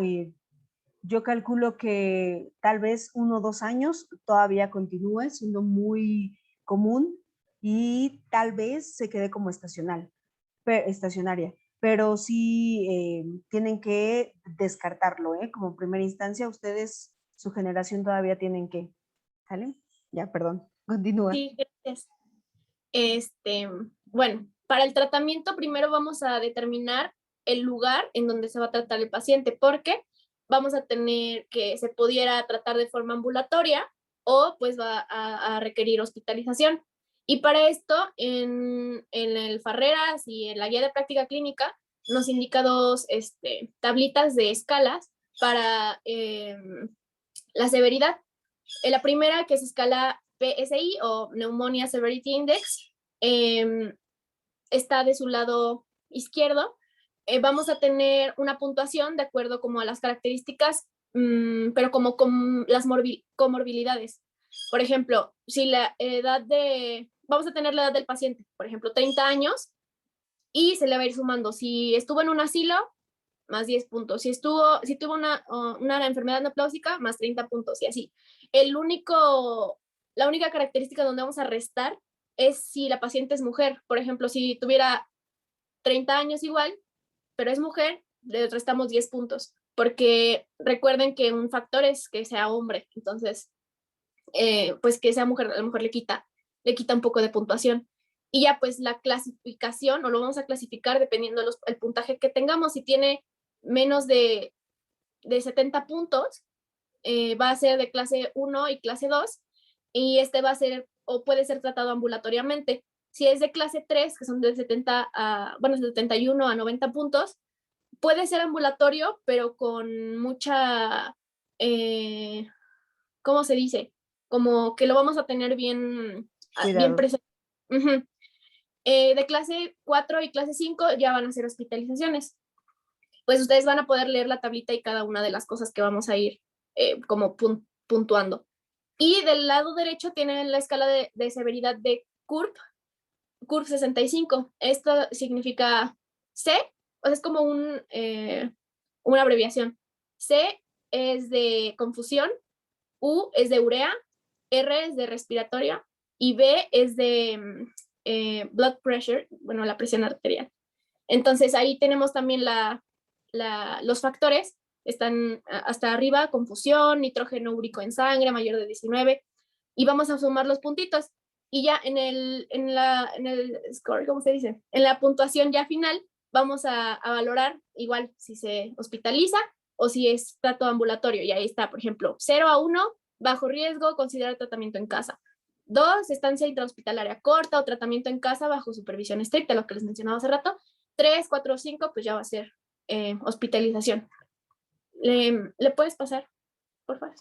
yo calculo que tal vez 1 o 2 años todavía continúe siendo muy común y tal vez se quede como estacionaria, pero sí tienen que descartarlo, como primera instancia, ustedes, su generación todavía tienen que, ¿sale? Ya, perdón, continúa. Sí, gracias. Bueno, para el tratamiento primero vamos a determinar el lugar en donde se va a tratar el paciente, porque vamos a tener que se pudiera tratar de forma ambulatoria o pues va a requerir hospitalización. Y para esto, en el Farreras y en la guía de práctica clínica, nos indica dos tablitas de escalas para la severidad. La primera, que es escala PSI o Pneumonia Severity Index, está de su lado izquierdo. Vamos a tener una puntuación de acuerdo como a las características, pero como con las comorbilidades. Por ejemplo, si la edad vamos a tener la edad del paciente, por ejemplo, 30 años, y se le va a ir sumando. Si estuvo en un asilo, más 10 puntos. Si tuvo una enfermedad neoplásica, más 30 puntos y así. La única característica donde vamos a restar es si la paciente es mujer. Por ejemplo, si tuviera 30 años igual, pero es mujer, le restamos 10 puntos. Porque recuerden que un factor es que sea hombre. Entonces, pues que sea mujer, a lo mejor le quita un poco de puntuación. Y ya pues la clasificación, o lo vamos a clasificar dependiendo del puntaje que tengamos. Si tiene menos de 70 puntos, va a ser de clase 1 y clase 2, y va a ser o puede ser tratado ambulatoriamente. Si es de clase 3, que son de 71 a 90 puntos, puede ser ambulatorio, pero con mucha, ¿cómo se dice? Como que lo vamos a tener bien presente. Uh-huh. De clase 4 y clase 5 ya van a ser hospitalizaciones. Pues ustedes van a poder leer la tablita y cada una de las cosas que vamos a ir como puntuando. Y del lado derecho tienen la escala de severidad de CURP 65. Esto significa C, o sea, es como una abreviación. C es de confusión, U es de urea, R es de respiratoria y B es de blood pressure, bueno, la presión arterial. Entonces ahí tenemos también los factores. Están hasta arriba: confusión, nitrógeno úrico en sangre mayor de 19, y vamos a sumar los puntitos. Y ya en el score, ¿cómo se dice? En la puntuación ya final, vamos a valorar igual si se hospitaliza o si es trato ambulatorio. Y ahí está, por ejemplo, 0 a 1, bajo riesgo, considerar tratamiento en casa. 2, estancia intrahospitalaria corta o tratamiento en casa bajo supervisión estricta, lo que les mencionaba hace rato. 3, 4, 5, pues ya va a ser hospitalización. ¿Le puedes pasar, por favor?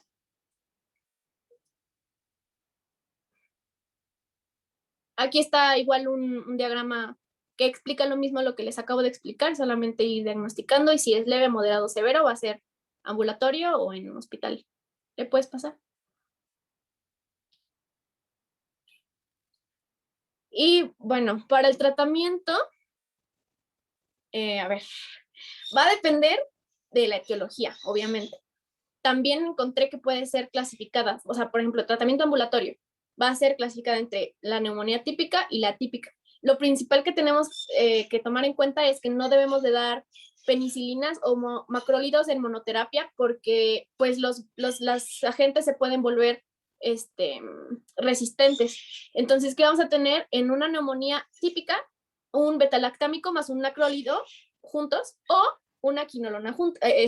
Aquí está igual un diagrama que explica lo mismo lo que les acabo de explicar, solamente ir diagnosticando, y si es leve, moderado, severo, va a ser ambulatorio o en un hospital. ¿Le puedes pasar? Y bueno, para el tratamiento, a ver, va a depender de la etiología, obviamente. También encontré que puede ser clasificada, o sea, por ejemplo, tratamiento ambulatorio va a ser clasificada entre la neumonía típica y la atípica. Lo principal que tenemos que tomar en cuenta es que no debemos de dar penicilinas o macrólidos en monoterapia, porque pues los agentes se pueden volver resistentes. Entonces, ¿qué vamos a tener? En una neumonía típica, un betalactámico más un macrólido juntos o una quinolona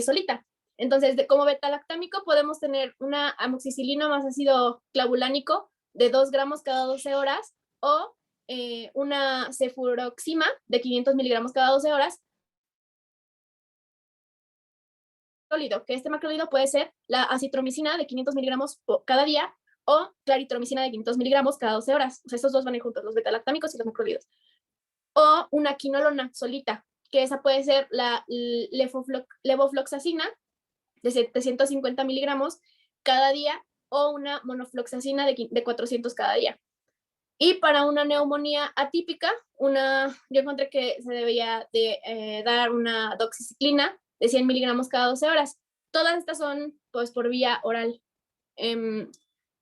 solita. Entonces, como betalactámico podemos tener una amoxicilina más ácido clavulánico de 2 gramos cada 12 horas o una cefuroxima de 500 miligramos cada 12 horas. Que este macrólido puede ser la acitromicina de 500 miligramos cada día o claritromicina de 500 miligramos cada 12 horas. O sea, estos dos van juntos, los betalactámicos y los macrólidos. O una quinolona solita, que esa puede ser la levofloxacina de 750 miligramos cada día o una monofloxacina de 400 cada día. Y para una neumonía atípica, yo encontré que se debía de dar una doxiciclina de 100 miligramos cada 12 horas. Todas estas son pues por vía oral.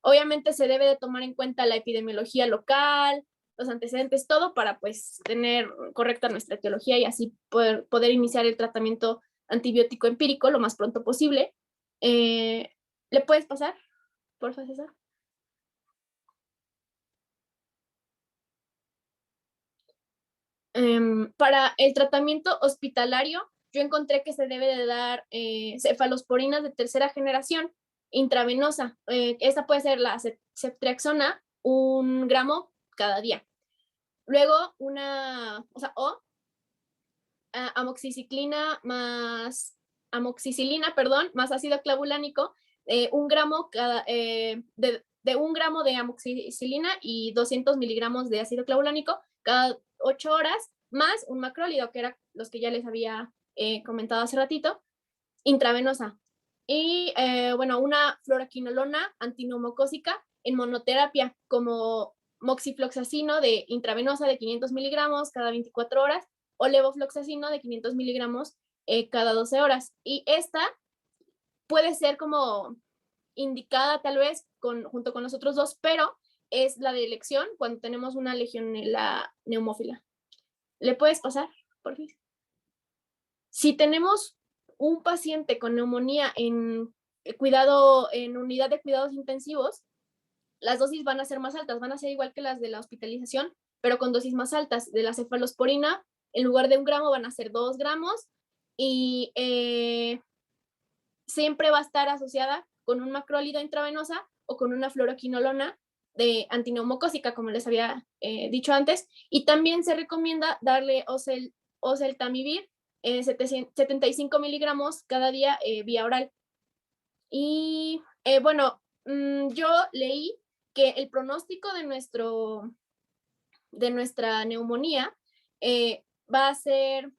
Obviamente se debe de tomar en cuenta la epidemiología local, los antecedentes, todo para pues tener correcta nuestra etiología y así poder iniciar el tratamiento antibiótico empírico lo más pronto posible. ¿Le puedes pasar, por favor, César? Para el tratamiento hospitalario, yo encontré que se debe de dar cefalosporinas de tercera generación intravenosa. Esta puede ser la ceftriaxona, 1 gramo cada día. Luego amoxicilina más ácido clavulánico, 1 gramo de 1 gramo de amoxicilina y 200 miligramos de ácido clavulánico cada 8 horas, más un macrólido, que eran los que ya les había comentado hace ratito, intravenosa. Y una fluoroquinolona antineumocócica en monoterapia, como moxifloxacino de intravenosa de 500 miligramos cada 24 horas o levofloxacino de 500 miligramos cada 12 horas. Y esta puede ser como indicada tal vez junto con los otros dos, pero es la de elección cuando tenemos una legionela neumófila. ¿Le puedes pasar, por favor? Si tenemos un paciente con neumonía en unidad de cuidados intensivos, las dosis van a ser más altas, van a ser igual que las de la hospitalización, pero con dosis más altas. De la cefalosporina, en lugar de 1 gramo van a ser 2 gramos y siempre va a estar asociada con un macrólido intravenosa o con una fluoroquinolona de antineumocócica, como les había dicho antes. Y también se recomienda darle oseltamivir 75 miligramos cada día vía oral. Y yo leí que el pronóstico de nuestra neumonía va a ser,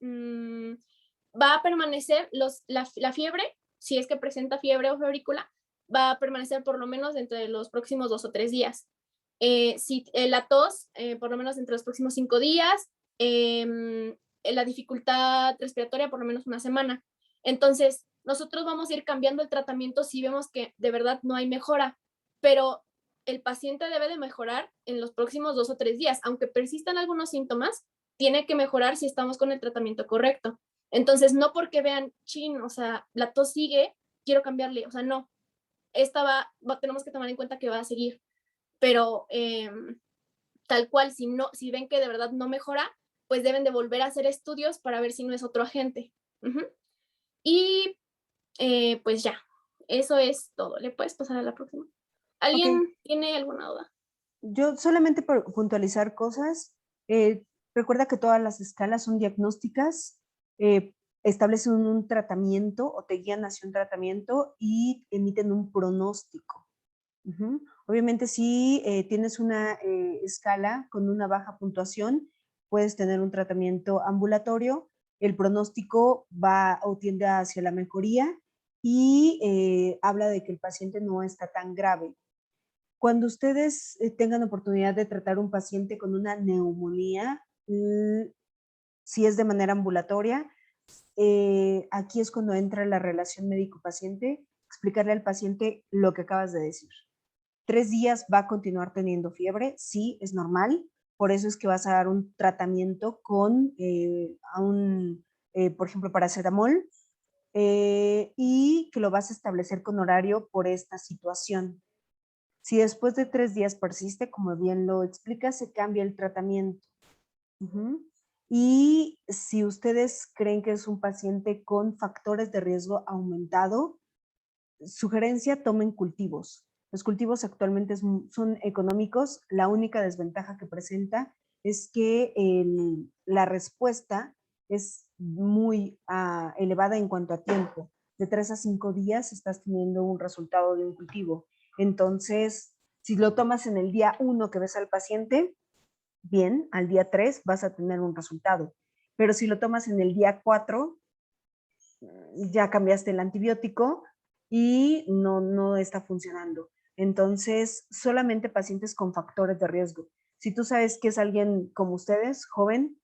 va a permanecer la fiebre, si es que presenta fiebre o febrícula, va a permanecer por lo menos entre los próximos 2 o 3 días. Si la tos, por lo menos entre los próximos 5 días, la dificultad respiratoria por lo menos 1 semana. Entonces, nosotros vamos a ir cambiando el tratamiento si vemos que de verdad no hay mejora, pero el paciente debe de mejorar en los próximos 2 o 3 días. Aunque persistan algunos síntomas, tiene que mejorar si estamos con el tratamiento correcto. Entonces, no porque vean, o sea, la tos sigue, quiero cambiarle, o sea, no. tenemos que tomar en cuenta que va a seguir, pero tal cual, si ven que de verdad no mejora, pues deben de volver a hacer estudios para ver si no es otro agente. Y pues ya, eso es todo. ¿Le puedes pasar a la próxima? ¿Alguien tiene alguna duda? Yo solamente por puntualizar cosas, recuerda que todas las escalas son diagnósticas, establecen un tratamiento o te guían hacia un tratamiento y emiten un pronóstico. Obviamente, si tienes una escala con una baja puntuación, puedes tener un tratamiento ambulatorio, el pronóstico va o tiende hacia la mejoría y habla de que el paciente no está tan grave. Cuando ustedes tengan oportunidad de tratar un paciente con una neumonía, si es de manera ambulatoria, aquí es cuando entra la relación médico-paciente, explicarle al paciente lo que acabas de decir. 3 días va a continuar teniendo fiebre, sí, es normal, por eso es que vas a dar un tratamiento con por ejemplo, paracetamol, y que lo vas a establecer con horario por esta situación. Si después de 3 días persiste, como bien lo explica, se cambia el tratamiento. Y si ustedes creen que es un paciente con factores de riesgo aumentado, sugerencia, tomen cultivos. Los cultivos actualmente son económicos. La única desventaja que presenta es que la respuesta es muy elevada en cuanto a tiempo. De 3 a 5 días estás teniendo un resultado de un cultivo. Entonces, si lo tomas en el día 1 que ves al paciente, bien, al día 3 vas a tener un resultado. Pero si lo tomas en el día 4, ya cambiaste el antibiótico y no está funcionando. Entonces, solamente pacientes con factores de riesgo. Si tú sabes que es alguien como ustedes, joven,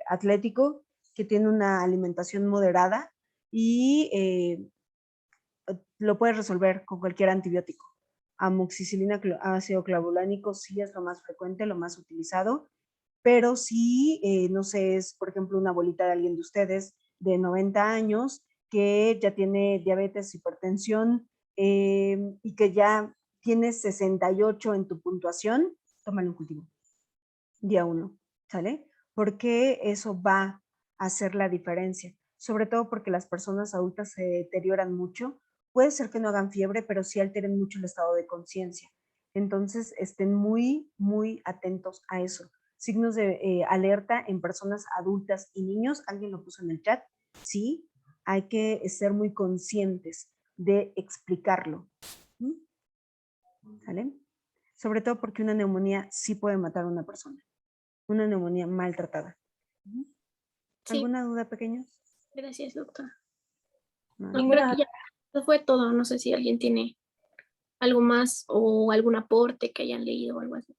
atlético, que tiene una alimentación moderada y lo puedes resolver con cualquier antibiótico. Amoxicilina, ácido clavulánico sí es lo más frecuente, lo más utilizado, pero si, no sé, es por ejemplo una bolita de alguien de ustedes de 90 años que ya tiene diabetes, hipertensión y que ya tiene 68 en tu puntuación, tómale un cultivo. Día 1, ¿sale? Porque eso va a hacer la diferencia, sobre todo porque las personas adultas se deterioran mucho. Puede ser que no hagan fiebre, pero sí alteren mucho el estado de conciencia. Entonces, estén muy, muy atentos a eso. Signos de alerta en personas adultas y niños, alguien lo puso en el chat, sí, hay que ser muy conscientes de explicarlo. ¿Sale? Sobre todo porque una neumonía sí puede matar a una persona. Una neumonía maltratada. ¿Alguna duda, pequeños? Gracias, doctora. No. No, creo que ya eso fue todo. No sé si alguien tiene algo más o algún aporte que hayan leído o algo así.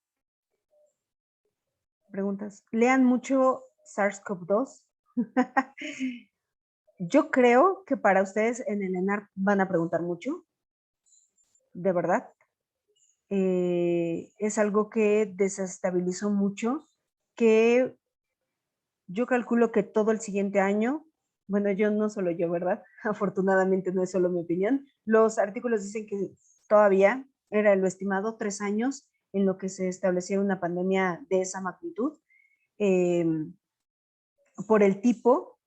Preguntas. Lean mucho SARS-CoV-2. Yo creo que para ustedes en el ENAR van a preguntar mucho. De verdad. Es algo que desestabilizó mucho, que yo calculo que todo el siguiente año, bueno, yo no solo yo, ¿verdad? Afortunadamente no es solo mi opinión. Los artículos dicen que todavía era lo estimado 3 años en lo que se establecía una pandemia de esa magnitud. Por el tipo,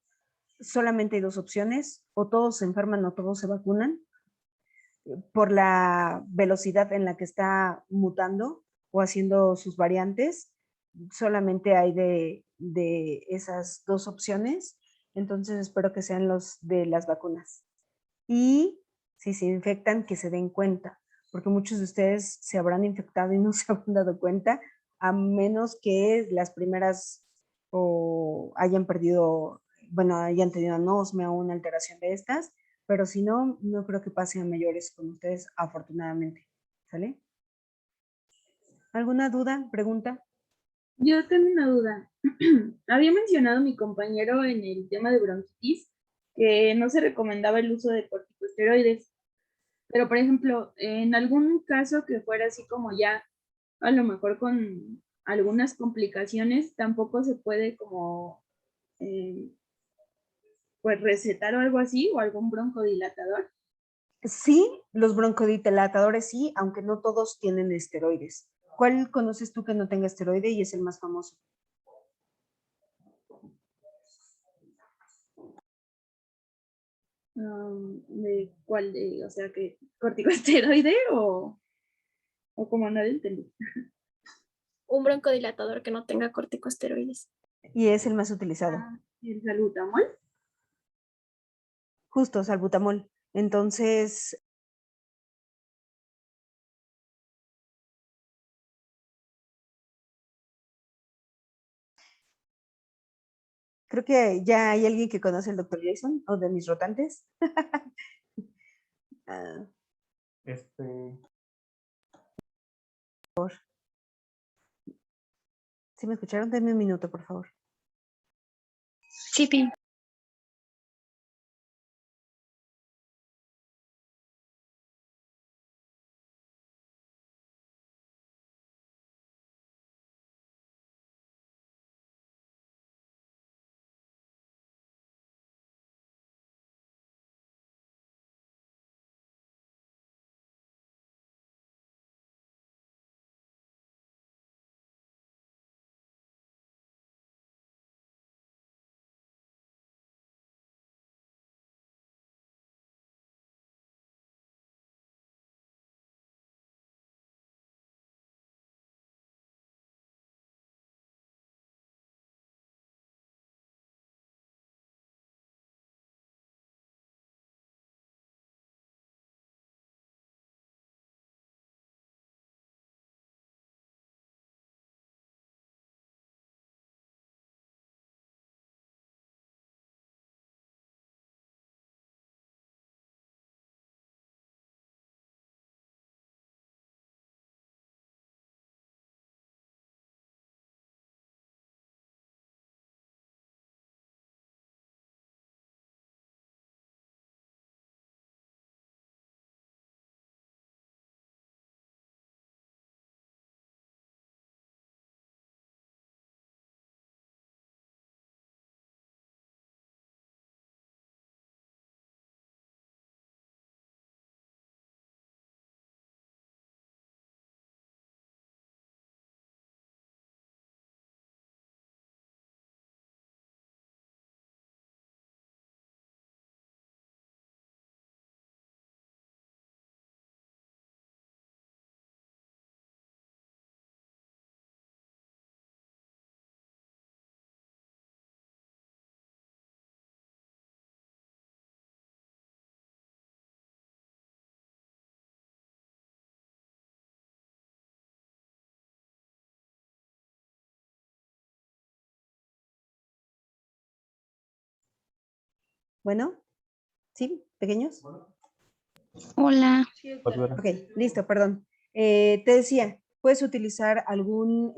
solamente hay 2 opciones, o todos se enferman o todos se vacunan. Por la velocidad en la que está mutando o haciendo sus variantes, solamente hay de esas 2 opciones, entonces espero que sean los de las vacunas. Y si se infectan, que se den cuenta, porque muchos de ustedes se habrán infectado y no se habrán dado cuenta, a menos que las primeras o hayan perdido, bueno, hayan tenido anosmia o una alteración de estas, pero si no, no creo que pase a mayores con ustedes, afortunadamente. ¿Sale? ¿Alguna duda, pregunta? Yo tengo una duda. Había mencionado mi compañero en el tema de bronquitis que no se recomendaba el uso de corticosteroides, pero por ejemplo, en algún caso que fuera así como ya a lo mejor con algunas complicaciones, tampoco se puede como pues recetar o algo así o algún broncodilatador. Sí, los broncodilatadores sí, aunque no todos tienen esteroides. ¿Cuál conoces tú que no tenga esteroide y es el más famoso? ¿De cuál? O sea, que corticosteroide o como no lo entendí. Un broncodilatador que no tenga corticosteroides. Y es el más utilizado. ¿El salbutamol? Justo, salbutamol. Entonces, creo que ya hay alguien que conoce al doctor Jason o de mis rotantes. Ah, ¿sí me escucharon? Denme un minuto, por favor. Sí, Pi. Bueno, ¿sí? ¿Pequeños? Hola. Ok, listo, perdón. Te decía, puedes utilizar algún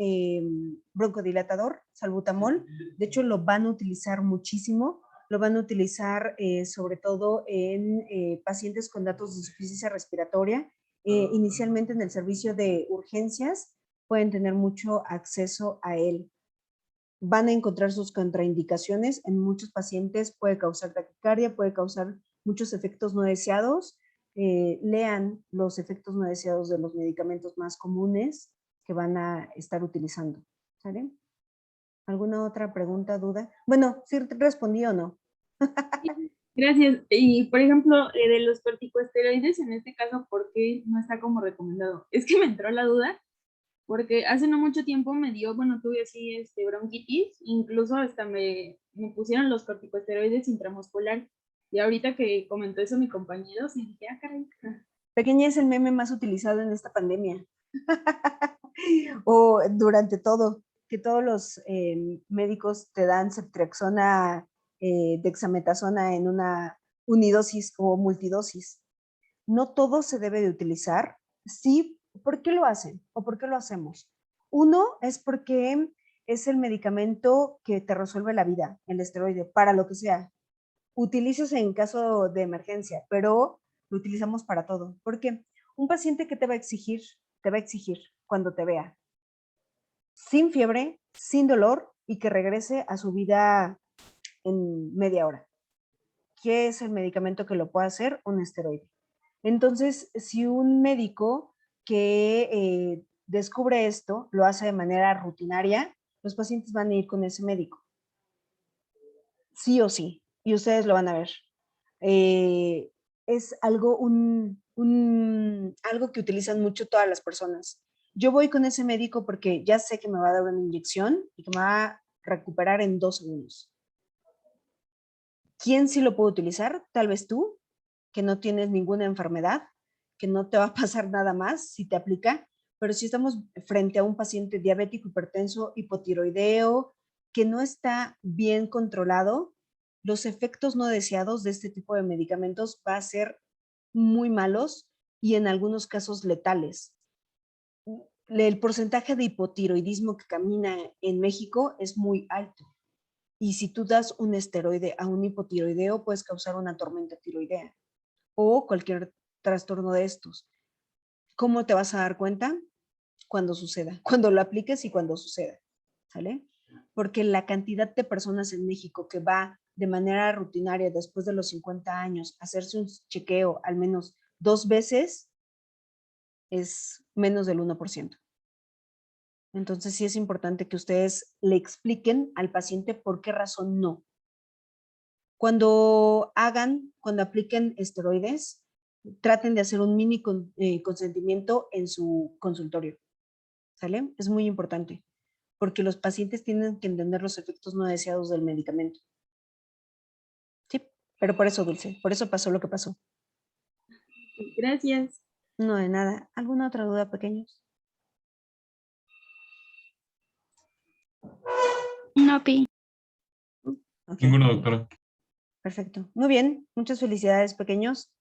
broncodilatador, salbutamol. De hecho, lo van a utilizar muchísimo. Lo van a utilizar sobre todo en pacientes con datos de insuficiencia respiratoria. Inicialmente en el servicio de urgencias pueden tener mucho acceso a él. Van a encontrar sus contraindicaciones. En muchos pacientes puede causar taquicardia, puede causar muchos efectos no deseados. Lean los efectos no deseados de los medicamentos más comunes que van a estar utilizando. ¿Sale? ¿Alguna otra pregunta, duda? Bueno, ¿sí respondí o no? Gracias. Y por ejemplo, de los corticosteroides, en este caso, ¿por qué no está como recomendado? Es que me entró la duda, porque hace no mucho tiempo me dio, bueno, tuve así bronquitis, incluso hasta me pusieron los corticosteroides intramuscular. Y ahorita que comentó eso mi compañero, sí dije, ah, caray. Pequeña es el meme más utilizado en esta pandemia. O durante todo, que todos los médicos te dan ceftriaxona, dexametasona en una unidosis o multidosis. No todo se debe de utilizar. Sí, ¿por qué lo hacen o por qué lo hacemos? Uno es porque es el medicamento que te resuelve la vida, el esteroide, para lo que sea. Utilizas en caso de emergencia, pero lo utilizamos para todo. ¿Por qué? Un paciente que te va a exigir cuando te vea, sin fiebre, sin dolor y que regrese a su vida en media hora. ¿Qué es el medicamento que lo puede hacer? Un esteroide. Entonces, si un médico que descubre esto lo hace de manera rutinaria, los pacientes van a ir con ese médico. Sí o sí, y ustedes lo van a ver. Es algo, algo que utilizan mucho todas las personas. Yo voy con ese médico porque ya sé que me va a dar una inyección y que me va a recuperar en 2 segundos. ¿Quién sí lo puede utilizar? Tal vez tú, que no tienes ninguna enfermedad, que no te va a pasar nada más si te aplica, pero si estamos frente a un paciente diabético, hipertenso, hipotiroideo, que no está bien controlado, los efectos no deseados de este tipo de medicamentos va a ser muy malos y en algunos casos letales. El porcentaje de hipotiroidismo que camina en México es muy alto. Y si tú das un esteroide a un hipotiroideo, puedes causar una tormenta tiroidea o cualquier trastorno de estos. ¿Cómo te vas a dar cuenta? Cuando suceda, cuando lo apliques y cuando suceda, ¿sale? Porque la cantidad de personas en México que va de manera rutinaria después de los 50 años a hacerse un chequeo al menos 2 veces es menos del 1%. Entonces sí es importante que ustedes le expliquen al paciente por qué razón no. Cuando apliquen esteroides, traten de hacer un mini consentimiento en su consultorio, ¿sale? Es muy importante, porque los pacientes tienen que entender los efectos no deseados del medicamento. Sí, pero por eso, Dulce, por eso pasó lo que pasó. Gracias. No de nada. ¿Alguna otra duda, pequeños? No, Pi. Ok. Ninguno, doctora. Perfecto. Muy bien. Muchas felicidades, pequeños.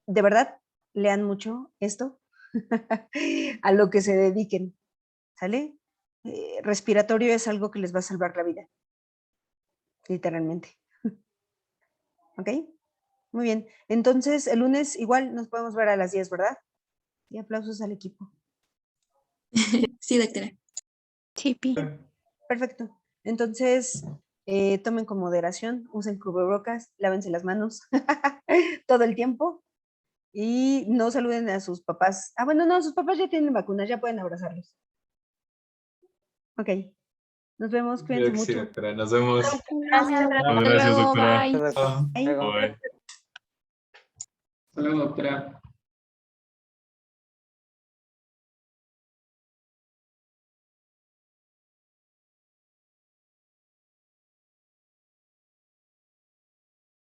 De verdad, lean mucho esto a lo que se dediquen. ¿Sale? Respiratorio es algo que les va a salvar la vida. Literalmente. ¿Ok? Muy bien. Entonces, el lunes igual nos podemos ver a las 10, ¿verdad? Y aplausos al equipo. Sí, doctora. Sí, Pi. Perfecto. Entonces, tomen con moderación, usen cubrebocas, lávense las manos todo el tiempo y no saluden a sus papás. Ah, bueno, no, sus papás ya tienen vacunas, ya pueden abrazarlos. Ok. Nos vemos, cuídense Sí, mucho. doctora. Nos vemos. Gracias. Gracias, Luego, doctora. bye. Hasta Bye. luego. Bye. Hasta luego, doctora.